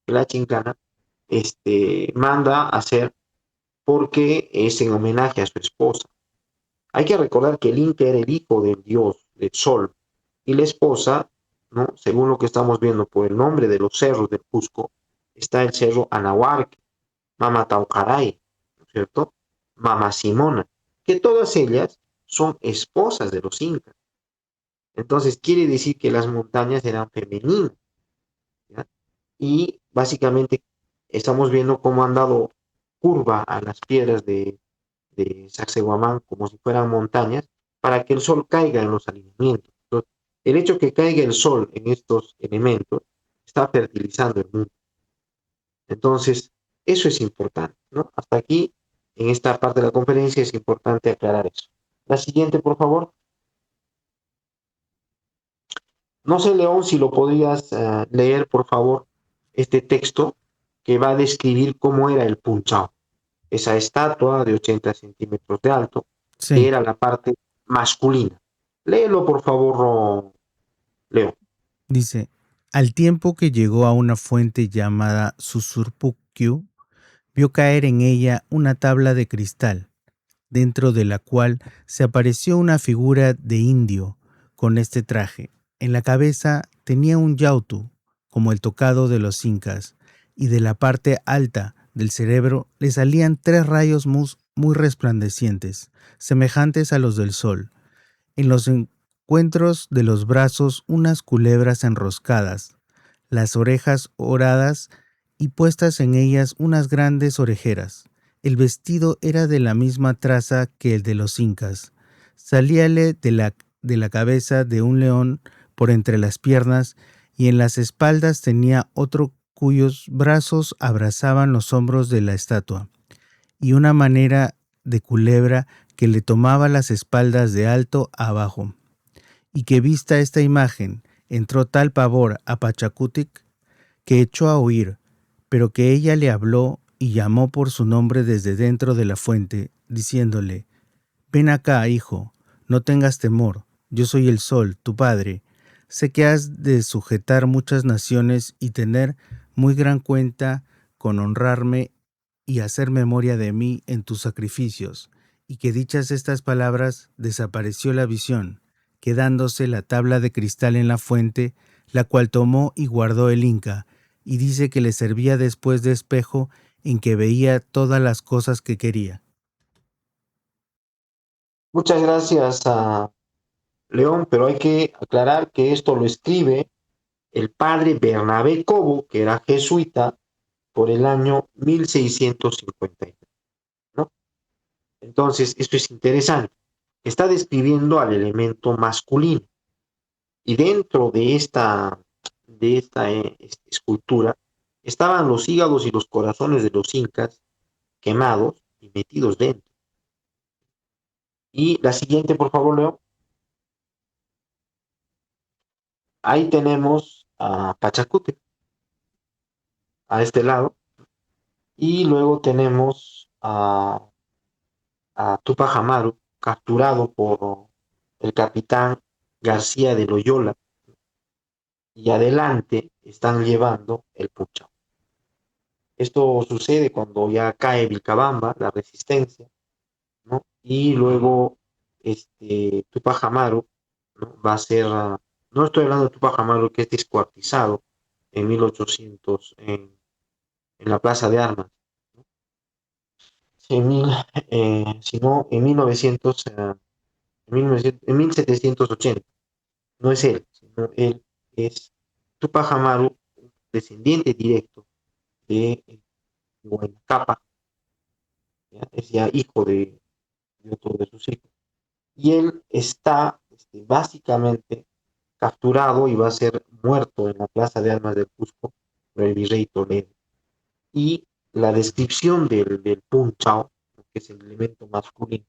la Chincana, manda a hacer porque es en homenaje a su esposa. Hay que recordar que el Inca era el hijo del dios, del sol, y la esposa, ¿no? Según lo que estamos viendo por el nombre de los cerros del Cusco, está el cerro Anahuarque, Mama Taucaray, ¿no es cierto? Mama Simona, que todas ellas son esposas de los incas. Entonces quiere decir que las montañas eran femeninas, ¿ya? Y básicamente estamos viendo cómo han dado curva a las piedras de Sacsayhuamán como si fueran montañas para que el sol caiga en los alineamientos. Entonces, el hecho que caiga el sol en estos elementos está fertilizando el mundo. Entonces, eso es importante, ¿no? Hasta aquí, en esta parte de la conferencia, es importante aclarar eso. La siguiente, por favor. No sé, León, si lo podrías leer, por favor, este texto que va a describir cómo era el Punchao, esa estatua de 80 centímetros de alto, que Sí, era la parte masculina. Léelo, por favor, Leo. dice, al tiempo que llegó a una fuente llamada Susurpukyu, vio caer en ella una tabla de cristal, dentro de la cual se apareció una figura de indio con este traje. En la cabeza tenía un yautu, como el tocado de los incas, y de la parte alta del cerebro le salían tres rayos muy resplandecientes, semejantes a los del sol. En los encuentros de los brazos unas culebras enroscadas, las orejas oradas y puestas en ellas unas grandes orejeras. El vestido era de la misma traza que el de los incas. Salíale de la cabeza de un león por entre las piernas y en las espaldas tenía otro cuyos brazos abrazaban los hombros de la estatua, y una manera de culebra que le tomaba las espaldas de alto a abajo, y que vista esta imagen entró tal pavor a Pachacutic que echó a huir, pero que ella le habló y llamó por su nombre desde dentro de la fuente, diciéndole: Ven acá, hijo, no tengas temor, yo soy el sol, tu padre. Sé que has de sujetar muchas naciones y tener muy gran cuenta con honrarme y hacer memoria de mí en tus sacrificios. Y que dichas estas palabras desapareció la visión, quedándose la tabla de cristal en la fuente, la cual tomó y guardó el Inca, y dice que le servía después de espejo en que veía todas las cosas que quería. Muchas gracias a León, pero hay que aclarar que esto lo escribe el padre Bernabé Cobo, que era jesuita, por el año 1653, ¿no? Entonces, esto es interesante. Está describiendo al elemento masculino. Y dentro de esta escultura estaban los hígados y los corazones de los incas quemados y metidos dentro. Y la siguiente, por favor, Leo. Ahí tenemos a Pachacute, a este lado. Y luego tenemos a Tupac Amaru, capturado por el capitán García de Loyola. Y adelante están llevando el Puchao. Esto sucede cuando ya cae Vilcabamba, la resistencia, ¿no? Y luego Tupac Amaru, ¿no? Va a ser, no estoy hablando de Tupac Amaru que es descuartizado en 1800 en la Plaza de Armas, ¿no? En mil, sino en 1900, en 1780. No es él, sino él es Tupac Amaru, descendiente directo de Huayna, es ya hijo de otro de sus hijos. Y él está básicamente capturado y va a ser muerto en la Plaza de Armas del Cusco por el virrey Toledo. Y la descripción del punchao, que es el elemento masculino,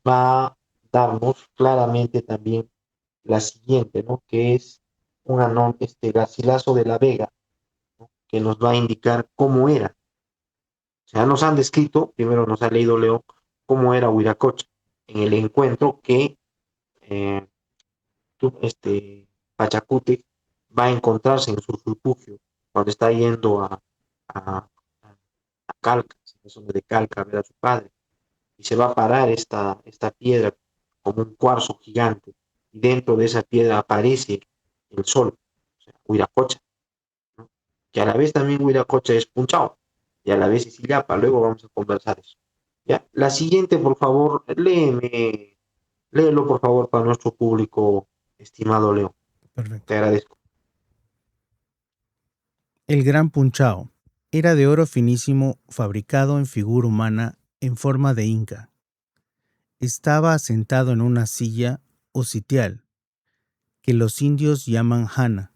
va a darnos claramente también la siguiente, ¿no? Que es Garcilaso de la Vega, ¿no? Que nos va a indicar cómo era. O sea, nos han descrito, primero nos ha leído León, cómo era Huiracocha en el encuentro que eh, Pachacute va a encontrarse en su refugio cuando está yendo a Calca, en la zona de Calca, a ver a su padre. Y se va a parar esta piedra como un cuarzo gigante. Y dentro de esa piedra aparece el sol, o sea, Huiracocha, ¿no? Que a la vez también Huiracocha es Punchao, y a la vez es Illapa. Luego vamos a conversar eso. ¿Ya? La siguiente, por favor, léelo por favor para nuestro público, estimado Leo. Perfecto. Te agradezco. El gran punchao era de oro finísimo fabricado en figura humana en forma de inca. Estaba asentado en una silla o sitial, que los indios llaman jana.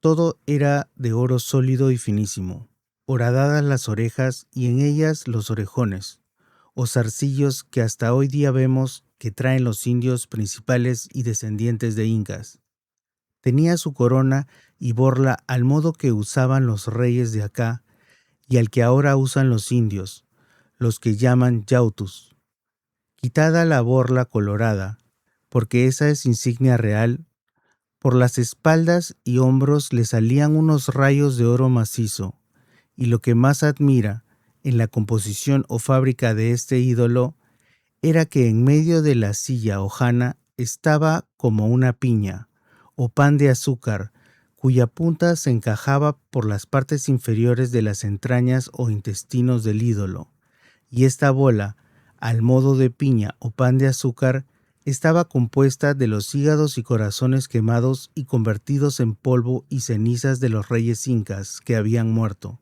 Todo era de oro sólido y finísimo, horadadas las orejas y en ellas los orejones, o zarcillos que hasta hoy día vemos que traen los indios principales y descendientes de incas. Tenía su corona y borla al modo que usaban los reyes de acá y al que ahora usan los indios, los que llaman yautus. Quitada la borla colorada, porque esa es insignia real, por las espaldas y hombros le salían unos rayos de oro macizo, y lo que más admira en la composición o fábrica de este ídolo era que en medio de la silla o jana estaba como una piña, o pan de azúcar, cuya punta se encajaba por las partes inferiores de las entrañas o intestinos del ídolo, y esta bola, al modo de piña o pan de azúcar, estaba compuesta de los hígados y corazones quemados y convertidos en polvo y cenizas de los reyes incas que habían muerto,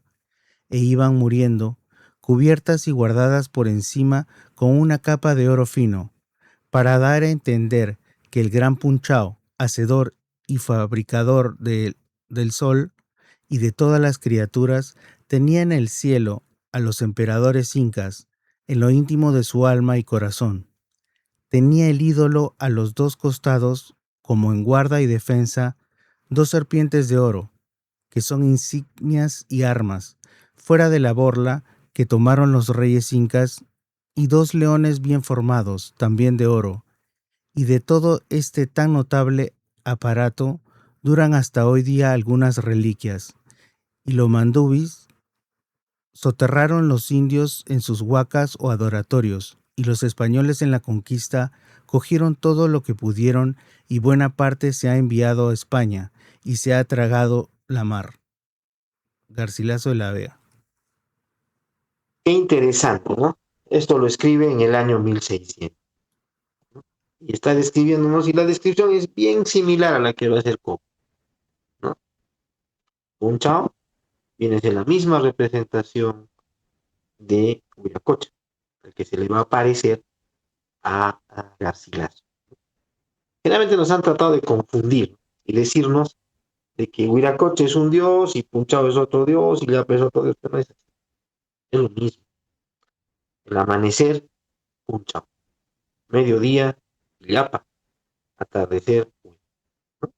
e iban muriendo, cubiertas y guardadas por encima con una capa de oro fino, para dar a entender que el gran punchao, hacedor y fabricador del sol y de todas las criaturas, tenía en el cielo a los emperadores incas, en lo íntimo de su alma y corazón. Tenía el ídolo a los dos costados, como en guarda y defensa, dos serpientes de oro, que son insignias y armas, fuera de la borla que tomaron los reyes incas, y 2 leones bien formados, también de oro, y de todo este tan notable aparato duran hasta hoy día algunas reliquias, y los mandubis soterraron los indios en sus huacas o adoratorios, y los españoles en la conquista cogieron todo lo que pudieron y buena parte se ha enviado a España y se ha tragado la mar. Garcilaso de la Vega. Qué interesante, ¿no? Esto lo escribe en el año 1600. ¿No? Y está describiéndonos, y la descripción es bien similar a la que va a hacer Coco, ¿no? Punchao viene a ser la misma representación de Huiracocha, el que se le va a parecer a Garcilaso. Generalmente nos han tratado de confundir y decirnos de que Huiracocha es un dios y Punchao es otro dios y Llapa es otro dios, pero no es así. Es lo mismo. El amanecer, Punchao. Mediodía, Llapa. Atardecer. ¿No?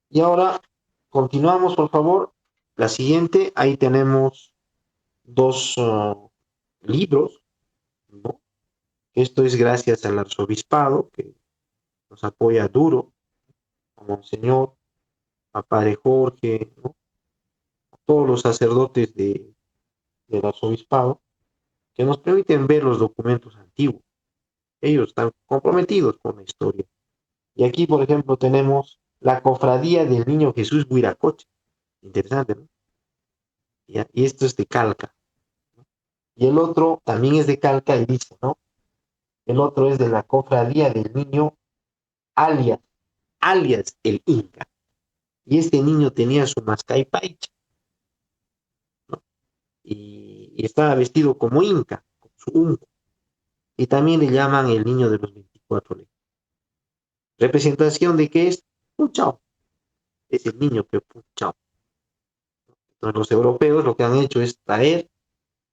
Y ahora continuamos, por favor. La siguiente, ahí tenemos dos libros, ¿no? Esto es gracias al arzobispado que nos apoya duro, a Monseñor, a Padre Jorge, ¿no? A todos los sacerdotes del arzobispado que nos permiten ver los documentos antiguos. Ellos están comprometidos con la historia. Y aquí, por ejemplo, tenemos la Cofradía del Niño Jesús Huiracocha. Interesante, ¿no? ¿Ya? Y esto es de Calca. ¿No? Y el otro también es de Calca y dice, ¿no? El otro es de la Cofradía del Niño alias, alias el Inca. Y este niño tenía su mascaypaicha, ¿no? Y estaba vestido como Inca, con su unco. Y también le llaman el niño de los 24 leones. ¿Representación de qué es? Punchao. Es el niño que punchao. Entonces los europeos lo que han hecho es traer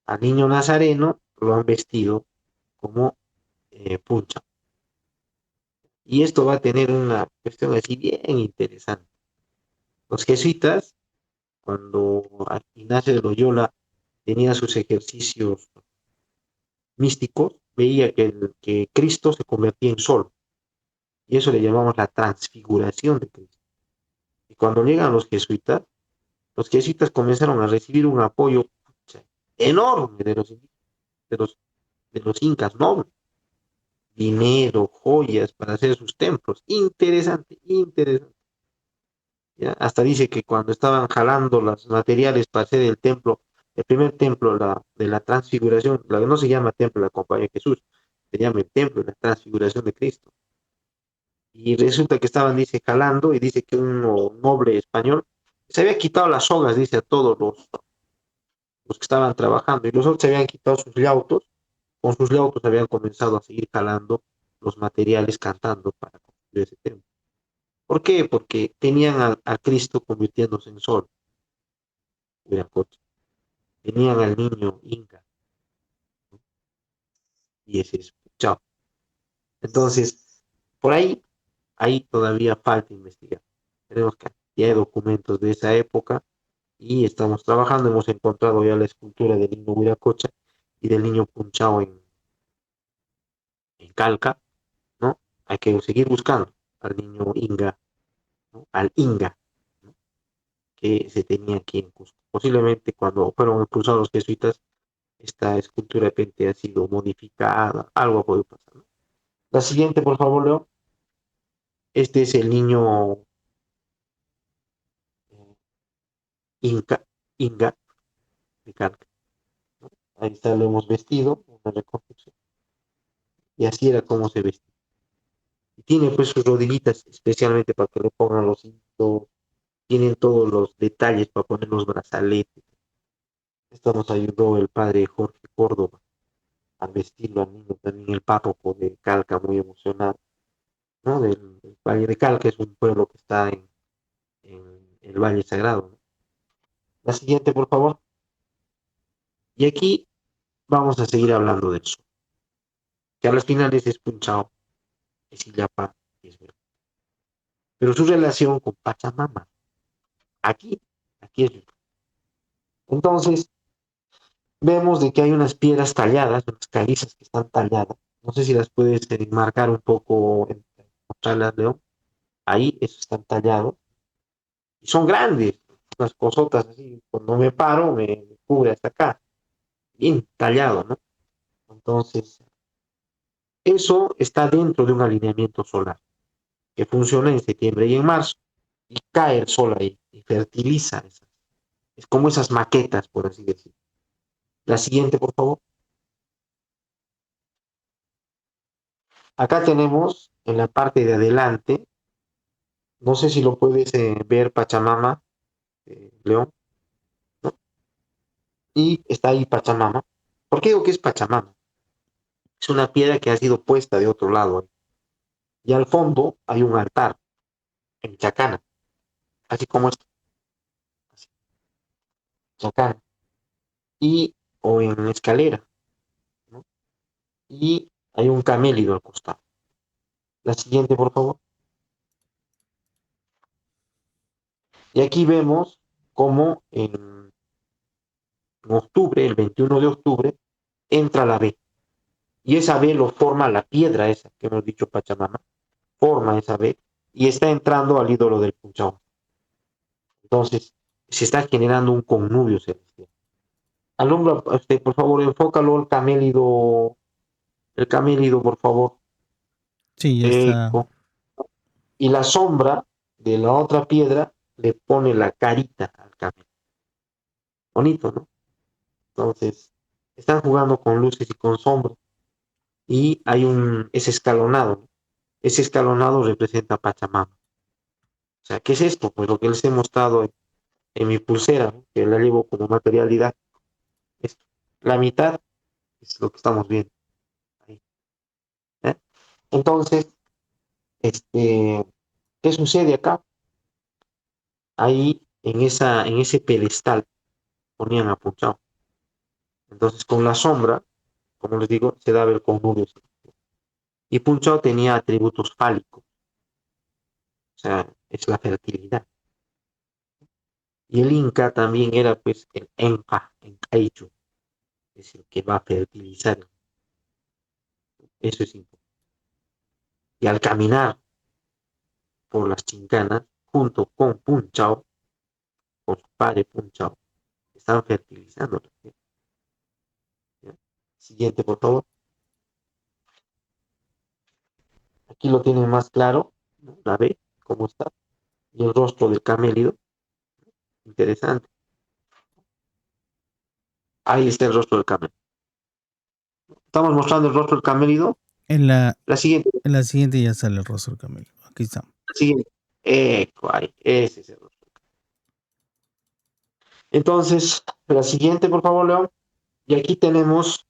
al niño nazareno, lo han vestido como punchao. Y esto va a tener una cuestión así bien interesante. Los jesuitas, cuando Ignacio de Loyola tenía sus ejercicios místicos, veía que Cristo se convertía en sol. Y eso le llamamos la transfiguración de Cristo. Y cuando llegan los jesuitas comenzaron a recibir un apoyo enorme de los, de los incas nobles. Dinero, joyas para hacer sus templos. Interesante, interesante. ¿Ya? Hasta dice que cuando estaban jalando los materiales para hacer el templo, el primer templo de la transfiguración, la que no se llama templo de la compañía de Jesús, se llama el templo de la transfiguración de Cristo. Y resulta que estaban, dice, jalando, y dice que un noble español se había quitado las sogas, dice, a todos los que estaban trabajando, y los otros se habían quitado sus llautos, con sus llautos habían comenzado a seguir jalando los materiales cantando para construir ese templo. ¿Por qué? Porque tenían a Cristo convirtiéndose en sol, Huiracocha. Tenían al niño Inca, ¿no? Y ese es chao. Entonces, por ahí todavía falta investigar. Tenemos cantidad de documentos de esa época y estamos trabajando. Hemos encontrado ya la escultura del niño Huiracocha y del niño Punchao en Calca, ¿no? Hay que seguir buscando al niño Inga, ¿no? Al Inga, ¿no? Que se tenía aquí en Cusco. Posiblemente cuando fueron expulsados los jesuitas, esta escultura de repente ha sido modificada, algo puede pasar, ¿no? La siguiente, por favor, Leo. Este es el niño eh, Inca, Inga de Calca, ¿no? Ahí está, lo hemos vestido, una reconstrucción. Y así era como se vestía. Y tiene pues sus rodillitas especialmente para que le pongan los cintos, tienen todos los detalles para poner los brazaletes. Esto nos ayudó el padre Jorge Córdoba a vestirlo al niño, también el párroco de Calca, muy emocionado, ¿no? Del Valle de Calca, es un pueblo que está en el Valle Sagrado, ¿no? La siguiente, por favor. Y aquí vamos a seguir hablando de eso, que a las finales es Punchao, es Illapa, es verdad. Pero su relación con Pachamama, aquí, aquí es. Entonces, vemos de que hay unas piedras talladas, unas calizas que están talladas. No sé si las puedes marcar un poco, mostrarlas, Leo. Ahí, esos están tallados. Y son grandes, unas cosotas así. Cuando me paro, me cubre hasta acá. Bien tallado, ¿no? Entonces, eso está dentro de un alineamiento solar que funciona en septiembre y en marzo. Y cae el sol ahí y fertiliza esas. Es como esas maquetas, por así decirlo. La siguiente, por favor. Acá tenemos en la parte de adelante, no sé si lo puedes ver, Pachamama, León, ¿no? Y está ahí Pachamama. ¿Por qué digo que es Pachamama? Es una piedra que ha sido puesta de otro lado. Y al fondo hay un altar en chacana, así como esto, así, chacana, y, o en escalera, ¿no? Y hay un camélido al costado. La siguiente, por favor. Y aquí vemos cómo en octubre, el 21 de octubre, entra la B. Y esa B lo forma la piedra esa que hemos dicho Pachamama, forma esa B y está entrando al ídolo del Punchao. Entonces, se está generando un connubio celestial. Alumbra, por favor, enfócalo el camélido, por favor. Sí, ya está. Eco. Y la sombra de la otra piedra le pone la carita al camélido. Bonito, ¿no? Entonces, están jugando con luces y con sombras. Y hay es escalonado, ¿no? Ese escalonado representa a Pachamama. O sea, ¿qué es esto? Pues lo que les he mostrado en mi pulsera, ¿no? Que la llevo como materialidad. Esto. La mitad es lo que estamos viendo ahí, ¿eh? Entonces, ¿qué sucede acá? Ahí, en ese pedestal, ponían a Punchao. Entonces, con la sombra, como les digo, se da el connubio. Y Punchao tenía atributos fálicos, o sea, es la fertilidad. Y el Inca también era, pues, el Enpa, Encaichu, es el que va a fertilizar. Eso es importante. Y al caminar por las chincanas, junto con Punchao, con su padre Punchao, están fertilizando la tierra, ¿ya? Siguiente, por favor. Aquí lo tienen más claro, ¿no? La ve, cómo está, y el rostro del camélido, interesante. Ahí está el rostro del camélido. Estamos mostrando el rostro del camélido. En la, La siguiente, en la siguiente ya sale el rostro del camello. Aquí está. la siguiente. Ahí, ese es el rostro. Entonces, la siguiente, por favor, León. Y aquí tenemos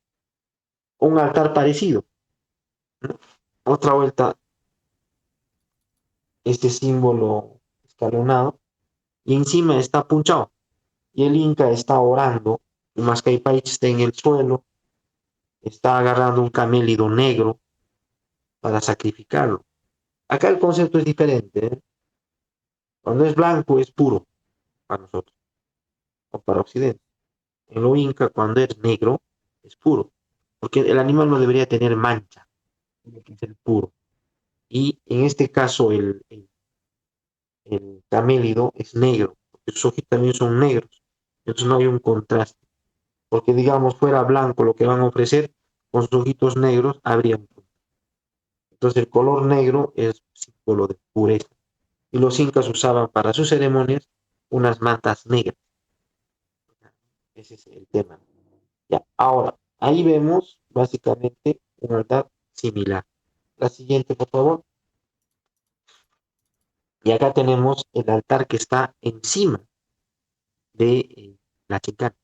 un altar parecido, ¿no? Otra vuelta, este símbolo escalonado, y encima está Punchao. Y el Inca está orando, el Mascaypay está en el suelo, está agarrando un camélido negro para sacrificarlo. Acá el concepto es diferente, ¿eh? Cuando es blanco es puro para nosotros, o para Occidente. En lo Inca, cuando es negro, es puro, porque el animal no debería tener mancha, tiene que ser puro. Y en este caso el camélido es negro, porque sus ojos también son negros, entonces no hay un contraste, porque digamos fuera blanco lo que van a ofrecer, con sus ojitos negros habría un contraste. Entonces el color negro es símbolo de pureza. Y los incas usaban para sus ceremonias unas mantas negras. Ese es el tema. Ya, ahora, ahí vemos básicamente un altar similar. La siguiente, por favor. Y acá tenemos el altar que está encima de la chicana.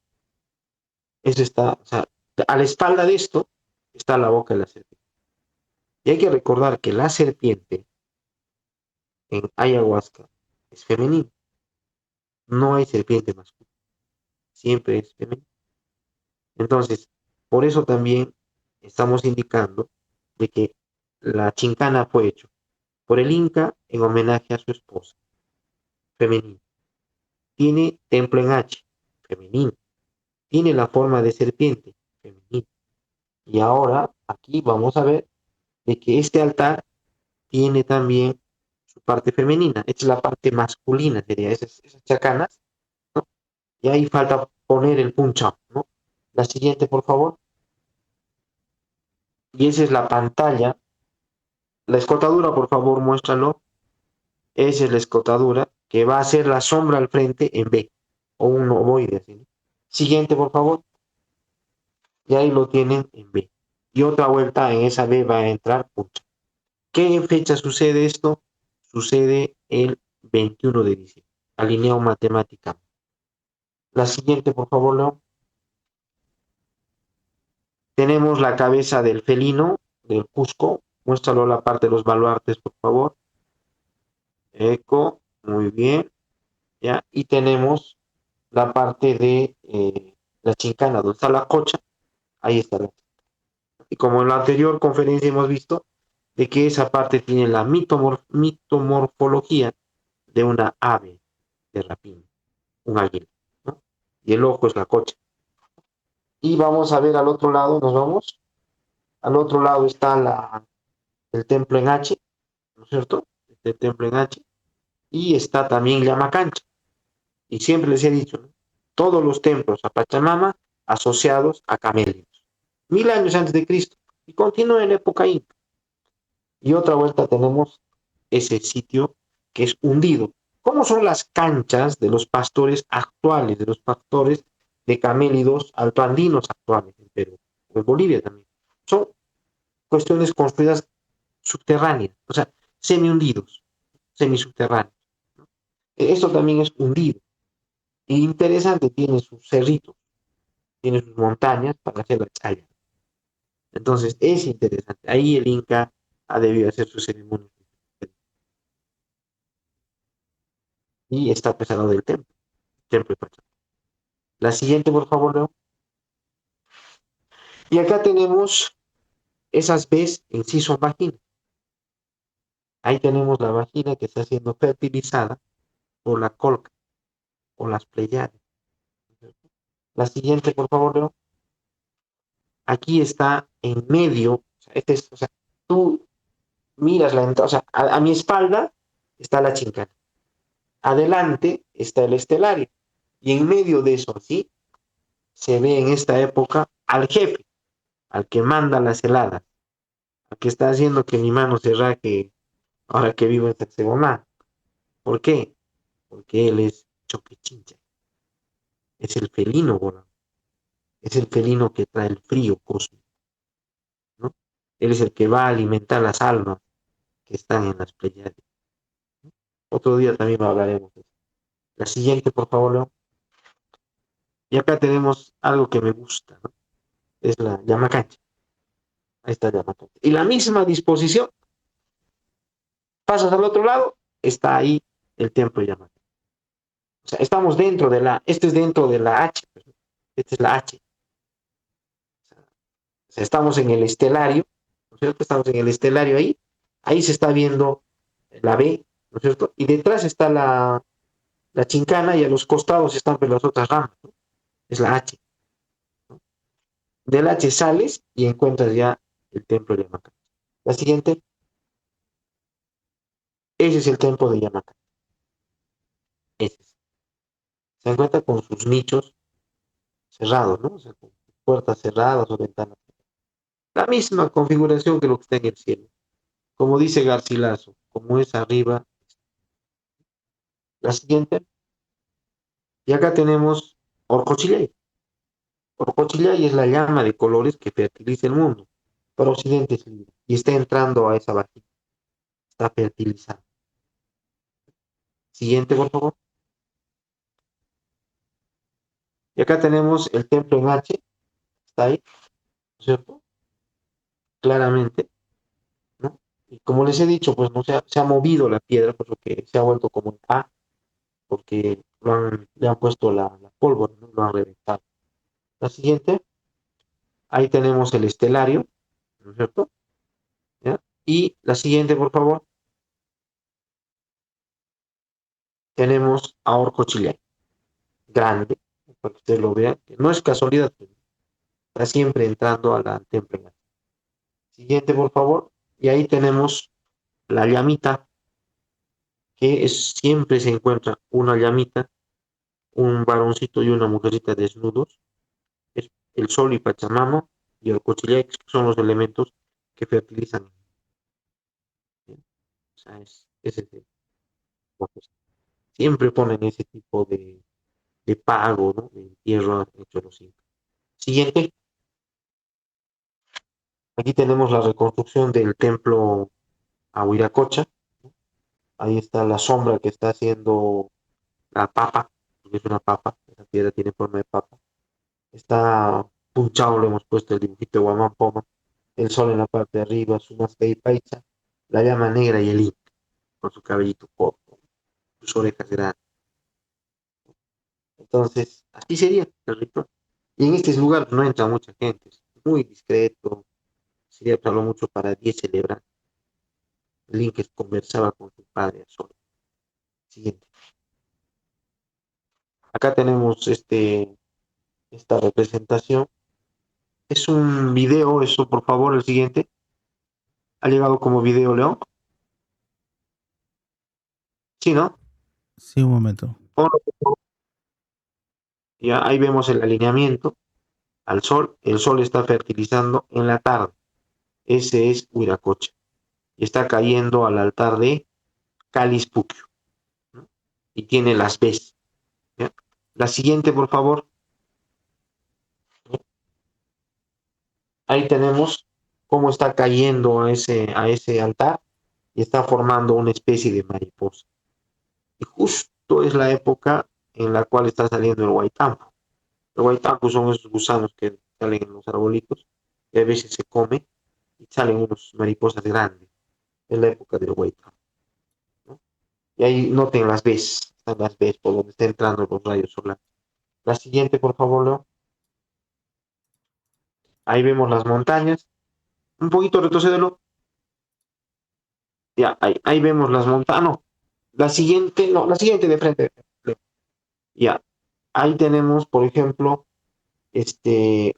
Eso está, o sea, a la espalda de esto está la boca de la serpiente. Y hay que recordar que la serpiente en ayahuasca es femenina. No hay serpiente masculina. Siempre es femenina. Entonces, por eso también estamos indicando de que la chincana fue hecho por el Inca en homenaje a su esposa, femenina. Tiene templo en H, femenino. tiene la forma de serpiente femenina. Y ahora aquí vamos a ver de que este altar tiene también su parte femenina. Esta es la parte masculina, sería esas chacanas, ¿no? Y ahí falta poner el punch-up, ¿no? La siguiente, por favor. Y esa es la pantalla. La escotadura, por favor, muéstralo. Esa es la escotadura que va a ser la sombra al frente en B, o un ovoide así, ¿no? Siguiente, por favor. Y ahí lo tienen en B. Y otra vuelta en esa B va a entrar punch. ¿Qué fecha sucede esto? Sucede el 21 de diciembre. Alineado matemática. La siguiente, por favor, Leo. Tenemos la cabeza del felino, del Cusco. Muéstralo la parte de los baluartes, por favor. Eco, muy bien. ¿Ya? Y tenemos la parte de la chincana, donde está la cocha. Ahí está la. Y como en la anterior conferencia hemos visto, de que esa parte tiene la mitomorfología de una ave de rapina, un águila, ¿no? Y el ojo es la cocha. Y vamos a ver al otro lado, nos vamos. Al otro lado está el templo en H, ¿no es cierto? Este templo en H. Y está también Llamacancha. Y siempre les he dicho, ¿no? Todos los templos a Pachamama asociados a camélidos. 1000 años antes de Cristo. Y continúa en época inca. Y otra vuelta tenemos ese sitio que es hundido. ¿Cómo son las canchas de los pastores actuales, de los pastores de camélidos altoandinos actuales en Perú, o en Bolivia también? Son cuestiones construidas subterráneas, o sea, semi-hundidos, semisubterráneos, ¿no? Esto también es hundido. Y interesante, tiene sus cerritos, tiene sus montañas para hacer la chaya. Entonces, es interesante. Ahí el Inca ha debido hacer sus ceremonias. Y está pesado del templo de Pachamama. La siguiente, por favor, Leo. Y acá tenemos esas Bs en sí son vagina. Ahí tenemos la vagina que está siendo fertilizada por la colca, por las pleiades. La siguiente, por favor, Leo. Aquí está en medio, o sea, tú miras la entrada, o sea, a mi espalda está la chincana. Adelante está el estelario. Y en medio de eso, así, se ve en esta época al jefe, al que manda las heladas, al que está haciendo que mi mano se raje ahora que vivo en Sacsayhuamán. ¿Por qué? Porque él es Choquechincha, es el felino, bueno, es el felino que trae el frío cósmico, ¿no? Él es el que va a alimentar las almas que están en las playas. Otro día también hablaremos de eso. La siguiente, por favor, Leo. Y acá tenemos algo que me gusta, ¿no? Es la llamacancha. Ahí está la llamacancha. Y la misma disposición, pasas al otro lado, está ahí el templo de llamacancha. O sea, estamos dentro de este es dentro de la H, esta es la H. O sea, estamos en el estelario, ¿no es cierto? Estamos en el estelario ahí se está viendo la B, ¿no es cierto? Y detrás está la chincana y a los costados están pues, las otras ramas, ¿no? Es la H, ¿no? Del H sales y encuentras ya el templo de Yamaca. La siguiente, ese es el templo de Yamaca. Ese es. Se encuentra con sus nichos cerrados, ¿no? O sea, con puertas cerradas o ventanas. La misma configuración que lo que está en el cielo. Como dice Garcilaso, como es arriba. La siguiente, y acá tenemos Orcochillay. Orcochillay es la llama de colores que fertiliza el mundo. Para Occidente es libre. Y está entrando a esa vagina. Está fertilizando. Siguiente, por favor. Y acá tenemos el templo en H. Está ahí, ¿no es cierto? Claramente, ¿no? Y como les he dicho, pues no se ha movido la piedra, por lo que se ha vuelto como en A, porque le han puesto la pólvora, ¿no? Lo han reventado. La siguiente, ahí tenemos el estelario, ¿no es cierto? ¿Ya? Y la siguiente, por favor, tenemos a Orcochillay, grande, para que ustedes lo vean, que no es casualidad, pero está siempre entrando a la templo. Siguiente, por favor. Y ahí tenemos la llamita, siempre se encuentra una llamita, un varoncito y una mujercita desnudos. Es el sol y Pachamama y el Cochilex, que son los elementos que fertilizan. ¿Sí? O sea, es el, pues, siempre ponen ese tipo de pago, ¿no? De entierro hecho los incas. Siguiente. Aquí tenemos la reconstrucción del templo a Huiracocha. Ahí está la sombra que está haciendo la papa, porque es una papa, la piedra tiene forma de papa. Está punchado, le hemos puesto el dibujito de Guamán, el sol en la parte de arriba, su máscara y paicha, la llama negra y el inca, con su cabellito corto, sus orejas grandes. Entonces, así sería el ritual. Y en este lugar no entra mucha gente, es muy discreto, sería hablarlo mucho para 10 celebrantes. El inca conversaba con su padre a sol. Siguiente. Acá tenemos esta representación. Es un video, eso por favor, el siguiente. Ha llegado como video, León. Sí, ¿no? Sí, un momento. Ya ahí vemos el alineamiento al sol. El sol está fertilizando en la tarde. Ese es Huiracocha. Y está cayendo al altar de Calispuquio, ¿no? Y tiene las Bs. ¿Ya? La siguiente, por favor. Ahí tenemos cómo está cayendo a ese altar y está formando una especie de mariposa. Y justo es la época en la cual está saliendo el huaytampo. El huaytampo son esos gusanos que salen en los arbolitos y a veces se come y salen unas mariposas grandes. Es la época del huaytampo, ¿no? Y ahí noten las Bs, están las Bs por donde están entrando los rayos solares. La siguiente, por favor, Leo. Ahí vemos las montañas. Un poquito retrocédelo. Ya, ahí vemos las montañas. No, la siguiente, no, la siguiente de frente. Ya, ahí tenemos, por ejemplo,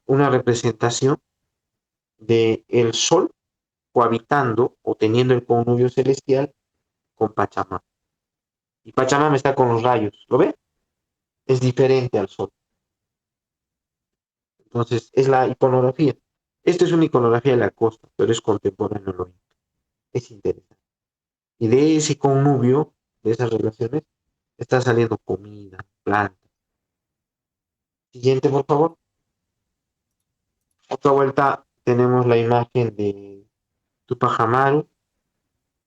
una representación de el sol cohabitando o teniendo el connubio celestial con Pachamama. Y Pachamama está con los rayos, ¿lo ve? Es diferente al sol. Entonces, es la iconografía. Esta es una iconografía de la costa, pero es contemporáneo lo inca. Es interesante. Y de ese connubio, de esas relaciones, está saliendo comida, plantas. Siguiente, por favor. Otra vuelta tenemos la imagen de Tupac Amaru,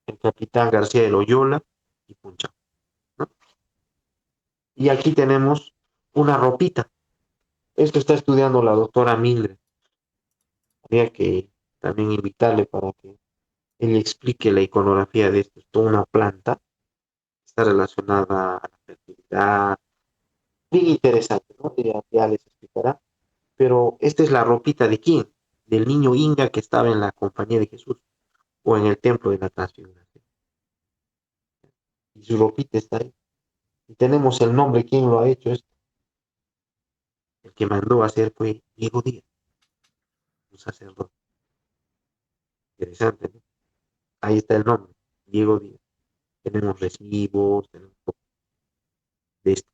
el capitán García de Loyola y Puncha, ¿no? Y aquí tenemos una ropita. Esto está estudiando la doctora Mildred. Habría que también invitarle para que ella explique la iconografía de esto. Es toda una planta, está relacionada a la fertilidad. Bien interesante, ¿no? Ya les explicará. Pero esta es la ropita de quién? Del niño Inga que estaba en la compañía de Jesús o en el templo de la transfiguración. Y su ropita está ahí. Y tenemos el nombre, quién lo ha hecho esto. El que mandó a hacer fue Diego Díaz, un sacerdote. Interesante, ¿no? Ahí está el nombre, Diego Díaz. Tenemos recibos, tenemos de esto.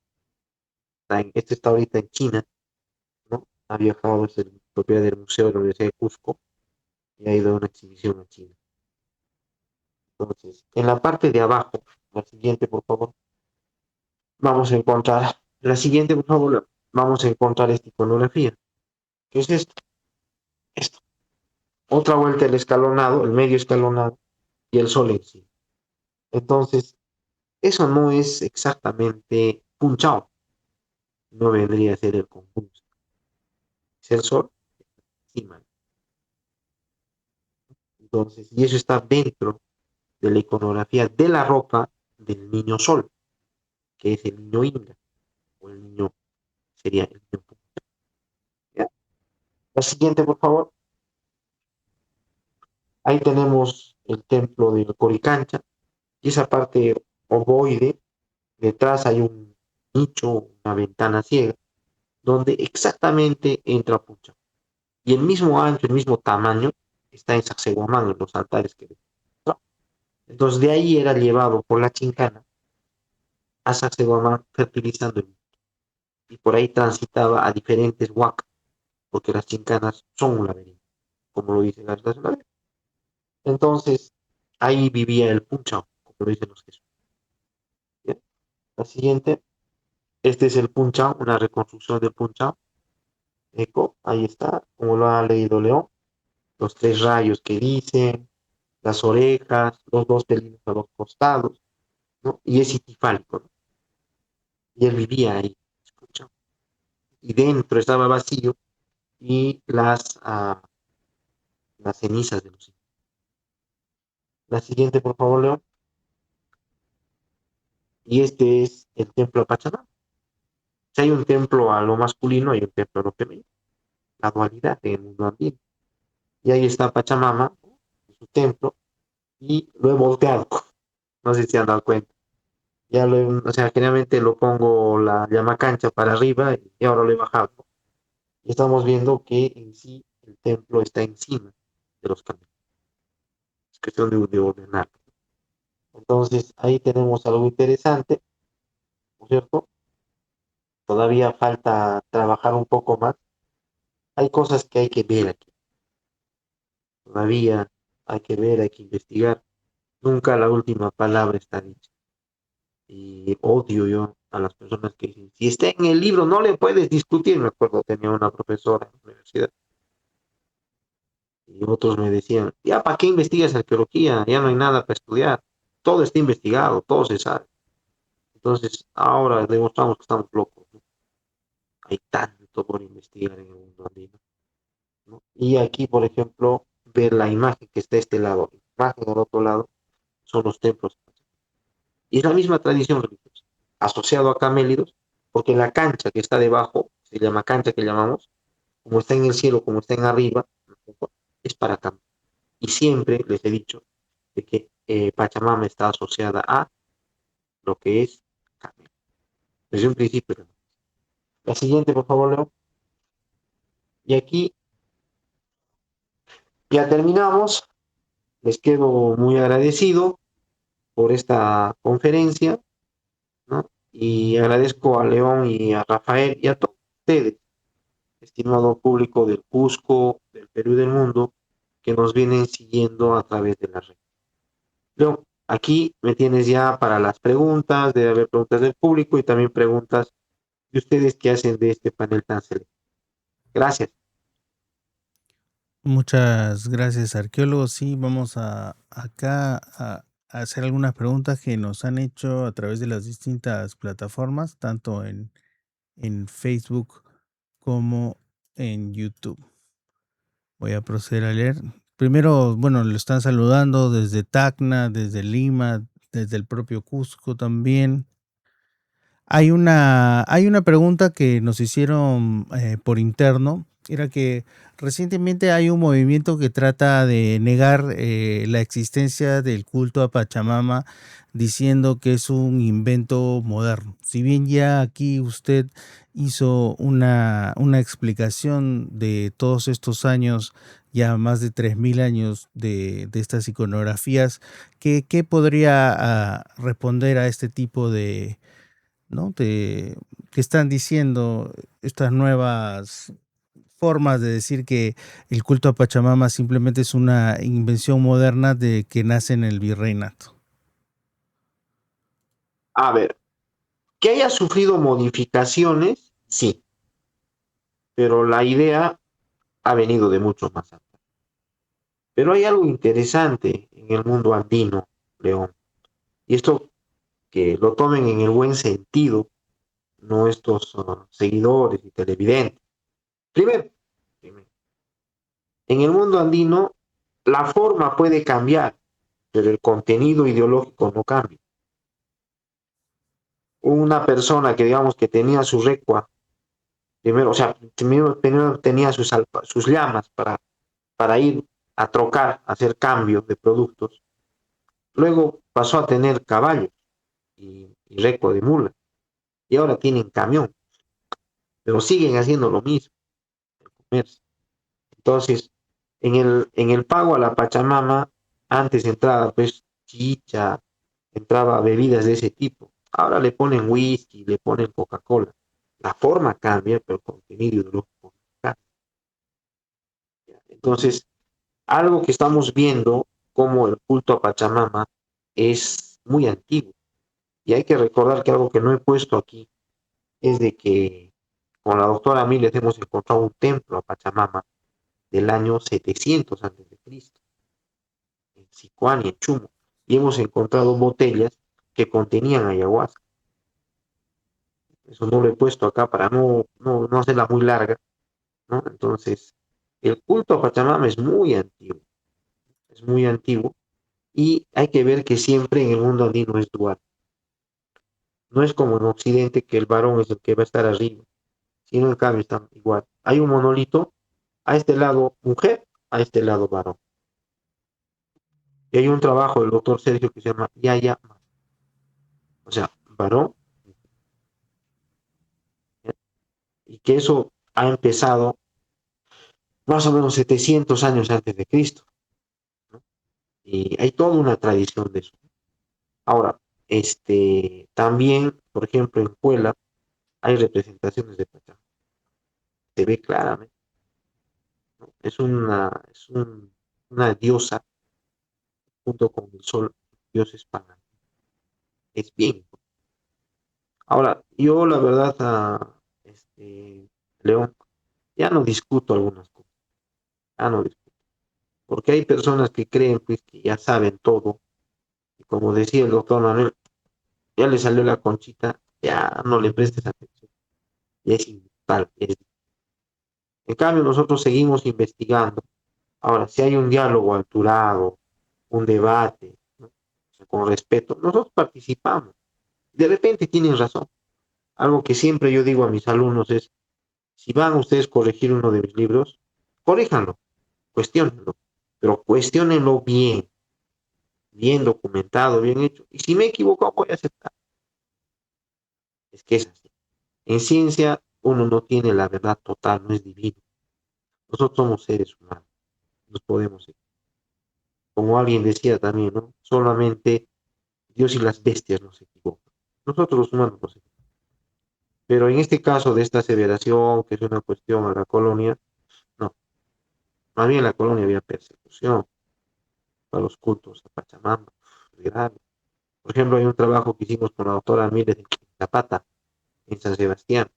Este está ahorita en China, ¿no? Ha viajado, es el propiedad del Museo de la Universidad de Cusco y ha ido a una exhibición en China. Entonces, en la parte de abajo, la siguiente, por favor, vamos a encontrar, la siguiente, por favor, vamos a encontrar esta iconografía. ¿Qué es esto? Esto. Otra vuelta el escalonado, el medio escalonado y el sol en sí. Entonces, eso no es exactamente punchado, no vendría a ser el conjunto. Es el sol encima. Entonces, y eso está dentro de la iconografía de la ropa del niño sol, que es el niño Inga, o el niño, sería el niño. ¿Ya? La siguiente, por favor. Ahí tenemos el templo de Coricancha, y esa parte ovoide, detrás hay un nicho, una ventana ciega, donde exactamente entra Puncha. Y el mismo ancho, el mismo tamaño, está en Sacsayhuamán, en los altares que... Entonces de ahí era llevado por la chincana a Sacsayhuamán fertilizando el... Y por ahí transitaba a diferentes huacas, porque las chincanas son un laberinto, como lo dice la relación. Entonces, ahí vivía el punchao, como lo dicen los Jesús. ¿Bien? La siguiente, este es el punchao, una reconstrucción del punchao. Eco, ahí está, como lo ha leído León, los tres rayos que dicen, las orejas, los dos pelitos a los costados, ¿no? Y es itifálico, ¿no? Y él vivía ahí, escucha. Y dentro estaba vacío y las cenizas de los hijos. La siguiente, por favor, León. Y este es el templo de Pachamama. Si hay un templo a lo masculino, hay un templo a lo femenino. La dualidad en el mundo andino. Y ahí está Pachamama, ¿no? Su templo, y lo he volteado. No sé si se han dado cuenta. O sea, generalmente lo pongo la llama cancha para arriba y ahora lo he bajado. Y estamos viendo que en sí el templo está encima de los caminos. Es cuestión de ordenar. Entonces, ahí tenemos algo interesante, ¿no es cierto? Todavía falta trabajar un poco más. Hay cosas que hay que ver aquí. Todavía hay que ver, hay que investigar. Nunca la última palabra está dicha. Y odio yo a las personas que dicen, si está en el libro, no le puedes discutir. Me acuerdo, tenía una profesora en la universidad y otros me decían, ya, ¿para qué investigas arqueología? Ya no hay nada para estudiar. Todo está investigado, todo se sabe. Entonces, ahora demostramos que estamos locos, ¿no? Hay tanto por investigar en el mundo andino, ¿no? Y aquí, por ejemplo, ver la imagen que está a este lado, la imagen al otro lado, son los templos. Y es la misma tradición religiosa, asociado a camélidos, porque la cancha que está debajo, se llama cancha que llamamos, como está en el cielo, como está en arriba, es para camélidos. Y siempre les he dicho de que Pachamama está asociada a lo que es camélidos. Desde un principio. La siguiente, por favor, Leo. Y aquí ya terminamos. Les quedo muy agradecido por esta conferencia, ¿no? Y agradezco a León y a Rafael y a todos ustedes, estimado público del Cusco, del Perú y del mundo, que nos vienen siguiendo a través de la red. León, aquí me tienes ya para las preguntas, debe haber preguntas del público y también preguntas de ustedes que hacen de este panel tan selecto. Gracias. Muchas gracias, arqueólogos. Sí, vamos a hacer algunas preguntas que nos han hecho a través de las distintas plataformas, tanto en Facebook como en YouTube. Voy a proceder a leer. Primero, bueno, lo están saludando desde Tacna, desde Lima, desde el propio Cusco también. Hay una pregunta que nos hicieron por interno, era que recientemente hay un movimiento que trata de negar la existencia del culto a Pachamama, diciendo que es un invento moderno. Si bien ya aquí usted hizo una explicación de todos estos años, ya más de 3.000 años de estas iconografías, ¿qué podría responder a este tipo de, ¿no? Que están diciendo estas nuevas formas de decir que el culto a Pachamama simplemente es una invención moderna de que nace en el virreinato? A ver, que haya sufrido modificaciones, sí, pero la idea ha venido de mucho más atrás. Pero hay algo interesante en el mundo andino, León, y esto que lo tomen en el buen sentido, no estos seguidores y televidentes. Primero, en el mundo andino, la forma puede cambiar, pero el contenido ideológico no cambia. Una persona que digamos que tenía su recua, primero, o sea, primero tenía sus llamas para ir a trocar, a hacer cambio de productos, luego pasó a tener caballos y recua de mula, y ahora tienen camión. pero siguen haciendo lo mismo, el comercio. Entonces, en el pago a la Pachamama, antes entraba pues chicha, entraba bebidas de ese tipo. Ahora le ponen whisky, le ponen Coca-Cola. La forma cambia, pero el contenido ideológico no cambia. Entonces, algo que estamos viendo como el culto a Pachamama es muy antiguo. Y hay que recordar que algo que no he puesto aquí es de que con la doctora Miles hemos encontrado un templo a Pachamama del año 700 antes de Cristo, en Sicuán y en Chumo, y hemos encontrado botellas que contenían ayahuasca. Eso no lo he puesto acá para no hacerla muy larga, ¿no? Entonces, el culto a Pachamama es muy antiguo, y hay que ver que siempre en el mundo andino es dual. No es como en Occidente que el varón es el que va a estar arriba, sino en cambio están igual. Hay un monolito, a este lado mujer, a este lado varón. Y hay un trabajo del doctor Sergio que se llama Yaya, o sea, varón, ¿ya? Y que eso ha empezado más o menos 700 años antes de Cristo, ¿no? Y hay toda una tradición de eso. Ahora, también, por ejemplo, en Puebla hay representaciones de Pachamama. Se ve claramente, ¿no? Una diosa junto con el sol, dioses paganos. Es bien. Ahora, yo la verdad, León, ya no discuto algunas cosas, ya no discuto, porque hay personas que creen pues que ya saben todo, y como decía el doctor Manuel, ya le salió la conchita, ya no le prestes atención, ya es invital. En cambio, nosotros seguimos investigando. Ahora, si hay un diálogo alturado, un debate, ¿no? O sea, con respeto, nosotros participamos. De repente tienen razón. Algo que siempre yo digo a mis alumnos es, si van ustedes a corregir uno de mis libros, corríjanlo, cuestiónenlo, pero cuestiónenlo bien, bien documentado, bien hecho. Y si me equivoco, voy a aceptar. Es que es así. En ciencia, uno no tiene la verdad total, no es divino. Nosotros somos seres humanos, nos podemos equivocar. Como alguien decía también, ¿no? Solamente Dios y las bestias nos equivocan. Nosotros los humanos nos equivocamos. Pero en este caso de esta aseveración, que es una cuestión a la colonia, no. Más bien en la colonia había persecución a los cultos a Pachamama. Grave. Por ejemplo, hay un trabajo que hicimos con la doctora Mírez en Zapata, en San Sebastián,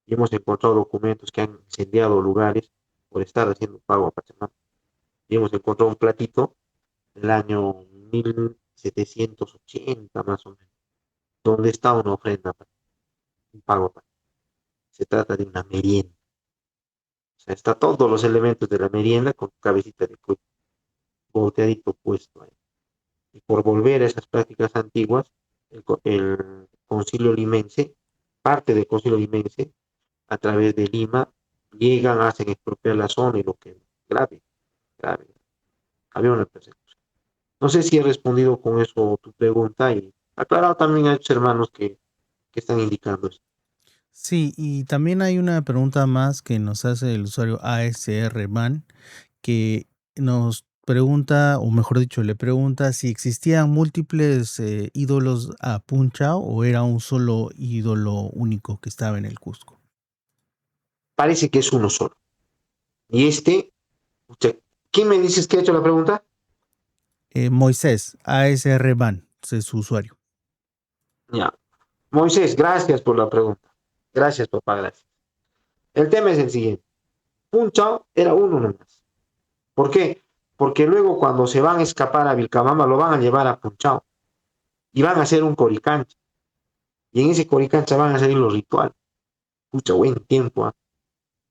y hemos encontrado documentos que han incendiado lugares por estar haciendo pago a Pachamama. Y hemos encontrado un platito del año 1780 más o menos, donde está una ofrenda, un pago. Se trata de una merienda. O sea, está todos los elementos de la merienda con cabecita de cuy, volteadito puesto ahí. Y por volver a esas prácticas antiguas, el concilio limense, parte del concilio limense, a través de Lima, llegan, hacen expropiar la zona y lo que grave, grave. Había una persecución. No sé si he respondido con eso tu pregunta y aclarado también a estos hermanos que están indicando esto. Sí, y también hay una pregunta más que nos hace el usuario ASRman, que nos pregunta, o mejor dicho, le pregunta si existían múltiples ídolos a Punchao o era un solo ídolo único que estaba en el Cusco. Parece que es uno solo. Y ¿quién me dices que ha hecho la pregunta? Moisés, ASRman, es su usuario. Ya. Moisés, gracias por la pregunta. Gracias, papá, gracias. El tema es el siguiente. Punchao era uno nomás. ¿Por qué? Porque luego cuando se van a escapar a Vilcabamba lo van a llevar a Punchao y van a hacer un coricancha. Y en ese coricancha van a hacer los rituales. Pucha, buen tiempo, ¿eh?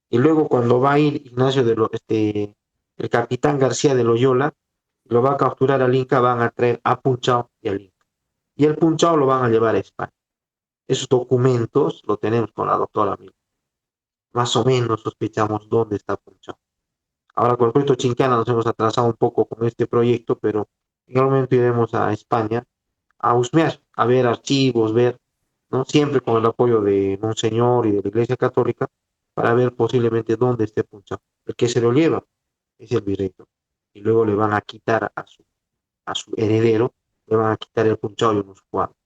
Y luego cuando va a ir Ignacio el capitán García de Loyola, lo va a capturar al Inca, van a traer a Punchao y al Inca. Y el Punchao lo van a llevar a España. Esos documentos lo tenemos con la doctora Mil. Más o menos sospechamos dónde está Punchao. Ahora con el proyecto Chincana nos hemos atrasado un poco con este proyecto, pero en algún momento iremos a España a husmear, a ver archivos, ver, ¿no? Siempre con el apoyo de Monseñor y de la Iglesia Católica, para ver posiblemente dónde esté Punchao. El que se lo lleva es el virreinato. Y luego le van a quitar a su heredero, le van a quitar el Punchao y unos cuadros.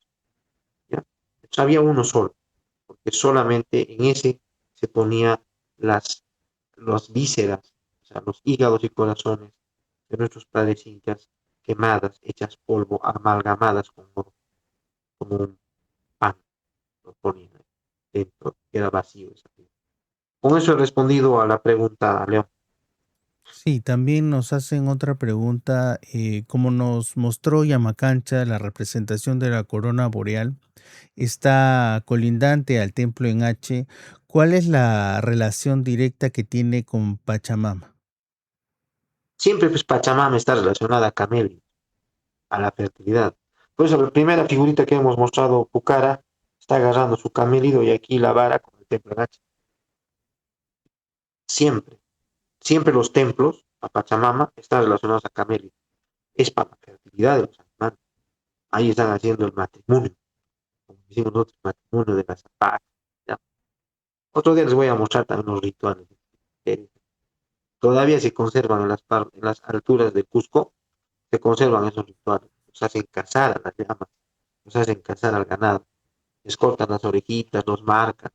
¿Ya? Entonces había uno solo, porque solamente en ese se ponía las vísceras, o sea, los hígados y corazones de nuestros padres incas quemadas, hechas polvo, amalgamadas con oro, como un pan, lo ponían dentro, era vacío esa pieza. Con eso he respondido a la pregunta, León. Sí, también nos hacen otra pregunta, como nos mostró Yamacancha, la representación de la corona boreal está colindante al templo en H. ¿Cuál es la relación directa que tiene con Pachamama? Siempre pues Pachamama está relacionada a Camellia, a la fertilidad. Por eso la primera figurita que hemos mostrado, Pucara, está agarrando su camellido y aquí la vara con el templo en H. Siempre, siempre los templos a Pachamama están relacionados a Camellia. Es para la fertilidad de los animales. Ahí están haciendo el matrimonio, como decimos nosotros, el matrimonio de las vacas. ¿Ya? Otro día les voy a mostrar también los rituales. Todavía se conservan en las alturas de Cusco, se conservan esos rituales. Los hacen cazar a las llamas, los hacen cazar al ganado, les cortan las orejitas, los marcan,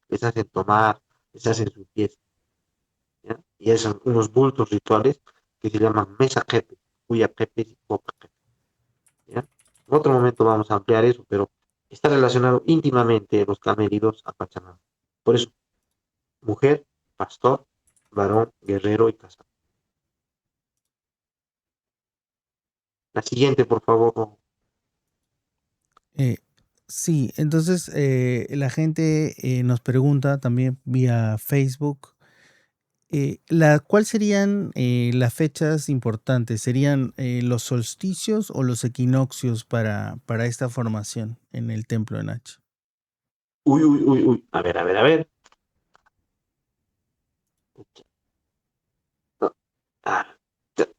les hacen tomar, les hacen su fiesta. ¿Ya? Y son unos bultos rituales que se llaman mesa jepe, cuya jepe y copa jepe. ¿Ya? En otro momento vamos a ampliar eso, pero está relacionado íntimamente los camelidos a Pachamama. Por eso, mujer, pastor, varón, guerrero y casado. La siguiente, por favor. Eh, sí, entonces la gente nos pregunta también vía Facebook, ¿cuál serían las fechas importantes? ¿Serían los solsticios o los equinoccios para esta formación en el templo de Nacho? Uy, uy, uy, uy. A ver, a ver, a ver. No. Ah,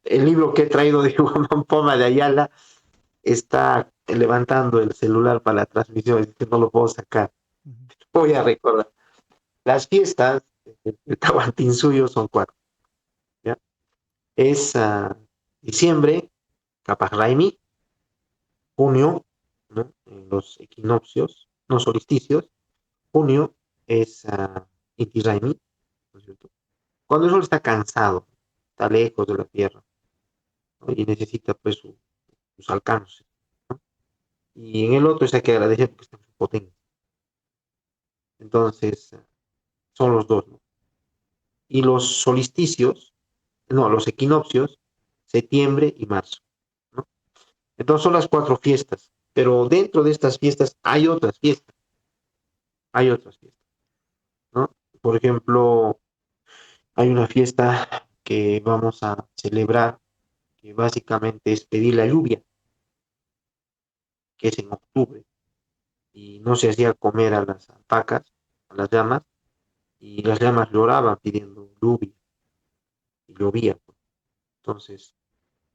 el libro que he traído de Juan Poma de Ayala está levantando el celular para la transmisión, es que no lo puedo sacar. Ujú. Voy a recordar. Las fiestas del Tahuantinsuyo son cuatro. ¿Ya? Es diciembre, Capajraimi, junio, ¿no? En los equinoccios, no solsticios. Junio es Inti Raymi, ¿no es cierto? Cuando el sol está cansado, está lejos de la tierra, ¿no? Y necesita pues sus alcances, ¿no? Y en el otro es hay que agradecer porque está en su potencia. Entonces, son los dos, ¿no? Y los solsticios, no, los equinoccios, septiembre y marzo, ¿no? Entonces son las cuatro fiestas, pero dentro de estas fiestas hay otras fiestas, ¿no? Por ejemplo, hay una fiesta que vamos a celebrar, que básicamente es pedir la lluvia, que es en octubre, y no se hacía comer a las alpacas, a las llamas, y las llamas lloraban pidiendo lluvia, y llovía. Entonces,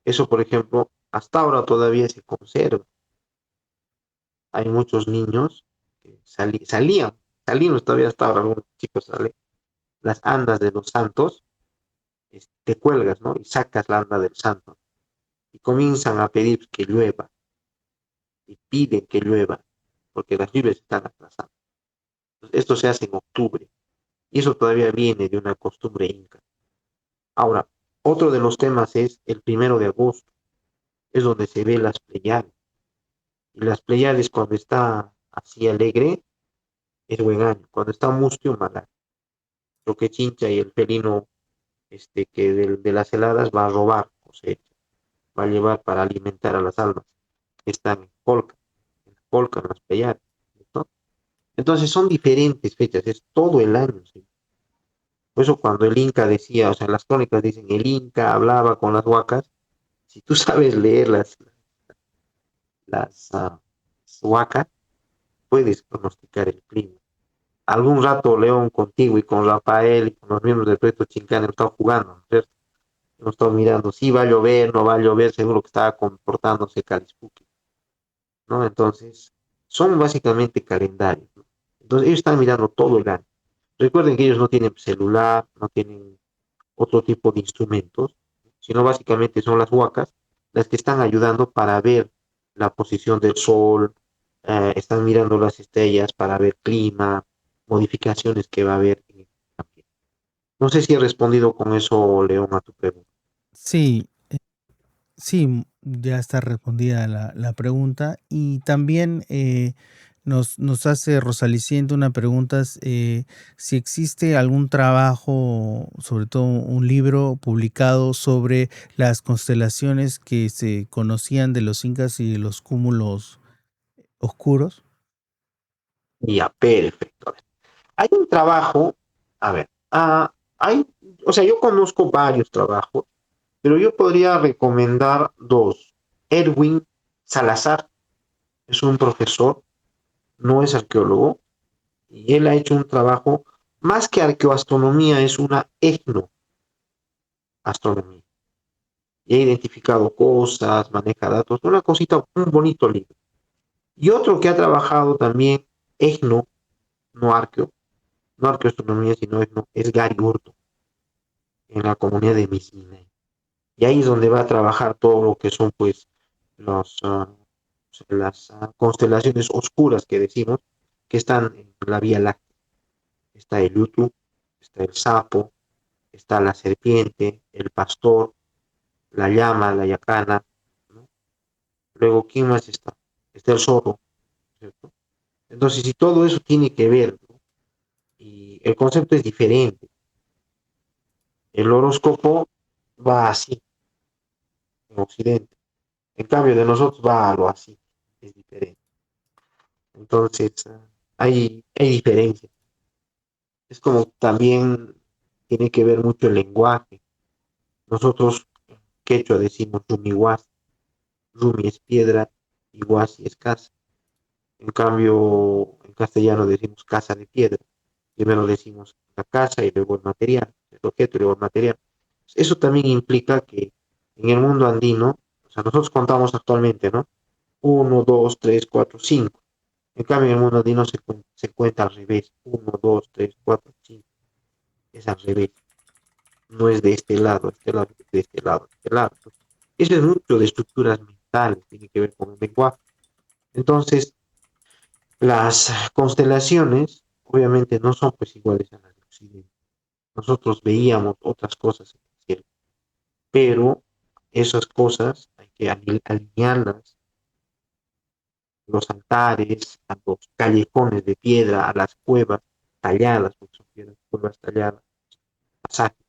eso, por ejemplo, hasta ahora todavía se conserva. Hay muchos niños que salían todavía hasta ahora, algunos chicos salen, las andas de los santos, te cuelgas, ¿no? Y sacas la anda del santo, y comienzan a pedir que llueva, y piden que llueva, porque las lluvias están atrasadas. Entonces, esto se hace en octubre, y eso todavía viene de una costumbre inca. Ahora, otro de los temas es el 1 de agosto, es donde se ve las Pleiades. Y las Pleiades cuando está así alegre, es buen año. Cuando está mustio, mal año. Lo que chincha y el felino que de las heladas va a robar cosecha, va a llevar para alimentar a las almas que están en Polca, en las Pleiades, ¿no? Entonces son diferentes fechas, es todo el año, ¿sí? Por eso cuando el Inca decía, o sea, las crónicas dicen, el Inca hablaba con las huacas, si tú sabes leer las huacas, puedes pronosticar el clima. Algún rato León contigo y con Rafael y con los miembros del proyecto Chincán hemos estado jugando, ¿no es cierto? Hemos estado mirando si va a llover, no va a llover, seguro que estaba comportándose Calispuki, ¿no? Entonces, son básicamente calendarios, ¿no? Entonces ellos están mirando todo el año. Recuerden que ellos no tienen celular, no tienen otro tipo de instrumentos, sino básicamente son las huacas las que están ayudando para ver la posición del sol, están mirando las estrellas para ver clima, modificaciones que va a haber en el ambiente. No sé si he respondido con eso, León, a tu pregunta. Sí, sí, ya está respondida la pregunta. Y también nos hace Rosaliciente una pregunta, si existe algún trabajo, sobre todo un libro publicado sobre las constelaciones que se conocían de los incas y de los cúmulos oscuros. Ya, perfecto. Hay un trabajo, a ver, o sea, yo conozco varios trabajos, pero yo podría recomendar dos. Erwin Salazar es un profesor, no es arqueólogo, y él ha hecho un trabajo, más que arqueoastronomía, es una etnoastronomía. Y ha identificado cosas, maneja datos, una cosita, un bonito libro. Y otro que ha trabajado también, etno, no arqueo, no arqueoastronomía, sino etno, es Gary Burton, en la comunidad de Missinay. Y ahí es donde va a trabajar todo lo que son, pues, los, las constelaciones oscuras que decimos, que están en la Vía Láctea. Está el Utu, está el sapo, está la serpiente, el pastor, la llama, la yacana, ¿no? Luego, ¿quién más está? Está el zorro, ¿cierto? Entonces, si todo eso tiene que ver, ¿no? Y el concepto es diferente. El horóscopo va así, en Occidente. En cambio, de nosotros va a lo así, es diferente. Entonces, hay diferencias. Es como también tiene que ver mucho el lenguaje. Nosotros, en quechua, decimos rumiwas, rumi es piedra y huasi es casa. En cambio, en castellano decimos casa de piedra. Primero decimos la casa y luego el material, el objeto y luego el material. Eso también implica que en el mundo andino, o sea, nosotros contamos actualmente, ¿no? Uno, 2, 3, 4, 5. En cambio, en el mundo andino se cuenta al revés. Uno, 2, 3, 4, 5. Es al revés. No es de este lado, de este lado, de este lado. Eso es mucho de estructuras mentales, tiene que ver con el lenguaje. Entonces, las constelaciones, obviamente, no son pues iguales a las de Occidente. Nosotros veíamos otras cosas en el cielo, pero esas cosas hay que alinearlas, los altares, a los callejones de piedra, a las cuevas talladas, porque son piedras, cuevas talladas, pasajes,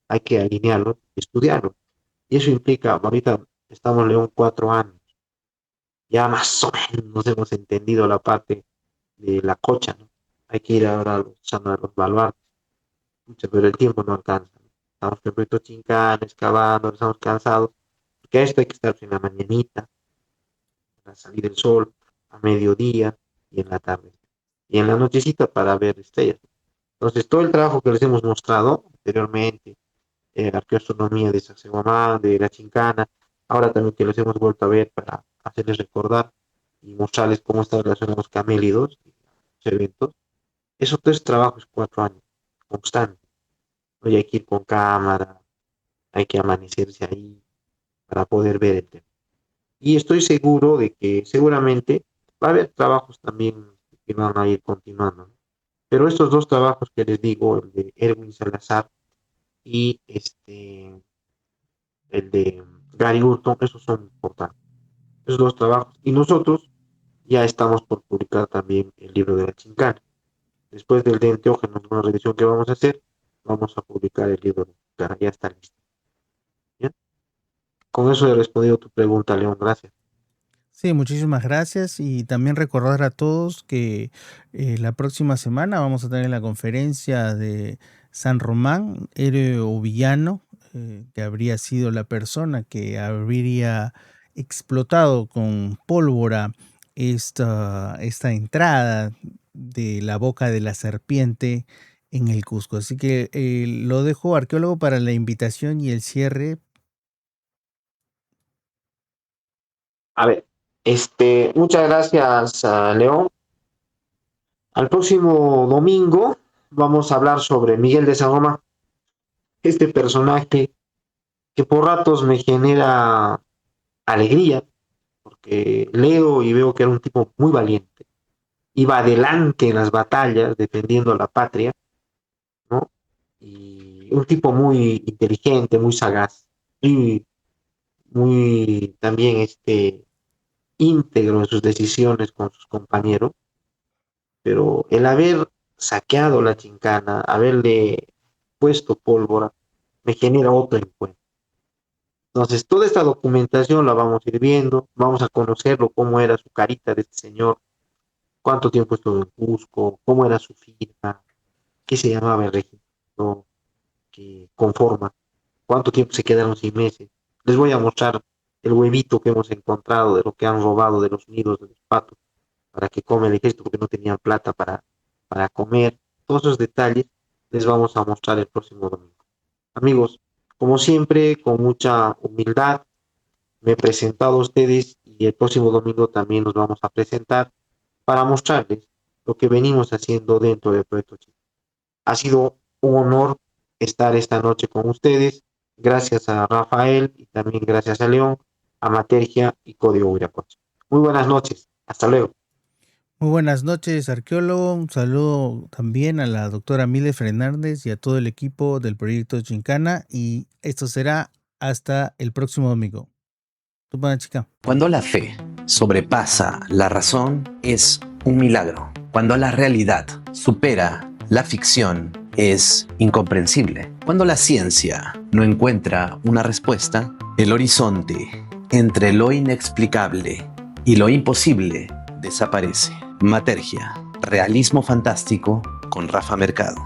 hay que alinearlos y estudiarlos. Y eso implica, ahorita estamos en León 4 años, ya más o menos nos hemos entendido la parte de la cocha, ¿no? Hay que ir ahora a los baluartes, pero el tiempo no alcanza, ¿no? Estamos en el proyecto Chincán, excavando, estamos cansados, porque a esto hay que estar en la mañanita, para salir el sol, a mediodía y en la tarde. Y en la nochecita para ver estrellas. Entonces, todo el trabajo que les hemos mostrado anteriormente, arqueoastronomía de Sacsayhuamán, de la Chincana, ahora también que los hemos vuelto a ver para hacerles recordar y mostrarles cómo están relacionados los camélidos, los eventos. Eso todo es trabajo, es 4 años, constante. Hoy hay que ir con cámara, hay que amanecerse ahí para poder ver el tema. Y estoy seguro de que seguramente va a haber trabajos también que van a ir continuando, ¿no? Pero estos dos trabajos que les digo, el de Erwin Salazar y el de Gary Burton, esos son importantes. Esos dos trabajos. Y nosotros ya estamos por publicar también el libro de la Chincana. Después del de enteógenos, una revisión que vamos a hacer, vamos a publicar el libro de la Chincana. Ya está listo. ¿Bien? Con eso he respondido tu pregunta, León. Gracias. Sí, muchísimas gracias y también recordar a todos que la próxima semana vamos a tener la conferencia de San Román, héroe o villano, que habría sido la persona que habría explotado con pólvora esta entrada de la boca de la serpiente en el Cusco. Así que lo dejo, arqueólogo, para la invitación y el cierre. A ver. Muchas gracias, León. Al próximo domingo vamos a hablar sobre Miguel de San Román, este personaje que por ratos me genera alegría, porque leo y veo que era un tipo muy valiente, iba adelante en las batallas defendiendo a la patria, ¿no? Y un tipo muy inteligente, muy sagaz, y muy también íntegro en sus decisiones con sus compañeros, pero el haber saqueado la Chincana, haberle puesto pólvora, me genera otro encuentro. Entonces, toda esta documentación la vamos a ir viendo, vamos a conocerlo, cómo era su carita de este señor, cuánto tiempo estuvo en Cusco, cómo era su firma, qué se llamaba el regimiento que conforma, cuánto tiempo se quedaron sin meses. Les voy a mostrar el huevito que hemos encontrado de lo que han robado de los nidos de los patos para que come el ejército porque no tenían plata para comer. Todos esos detalles les vamos a mostrar el próximo domingo. Amigos, como siempre, con mucha humildad, me he presentado a ustedes y el próximo domingo también nos vamos a presentar para mostrarles lo que venimos haciendo dentro del proyecto Chile. Ha sido un honor estar esta noche con ustedes. Gracias a Rafael y también gracias a León, a Matergia y Código Huiracocha. Muy buenas noches. Hasta luego. Muy buenas noches, arqueólogo. Un saludo también a la doctora Mile Fernández y a todo el equipo del proyecto Chincana. Y esto será hasta el próximo domingo. Tupana chica. Cuando la fe sobrepasa la razón, es un milagro. Cuando la realidad supera la ficción, es incomprensible. Cuando la ciencia no encuentra una respuesta, el horizonte entre lo inexplicable y lo imposible desaparece. Matergia, realismo fantástico con Rafa Mercado.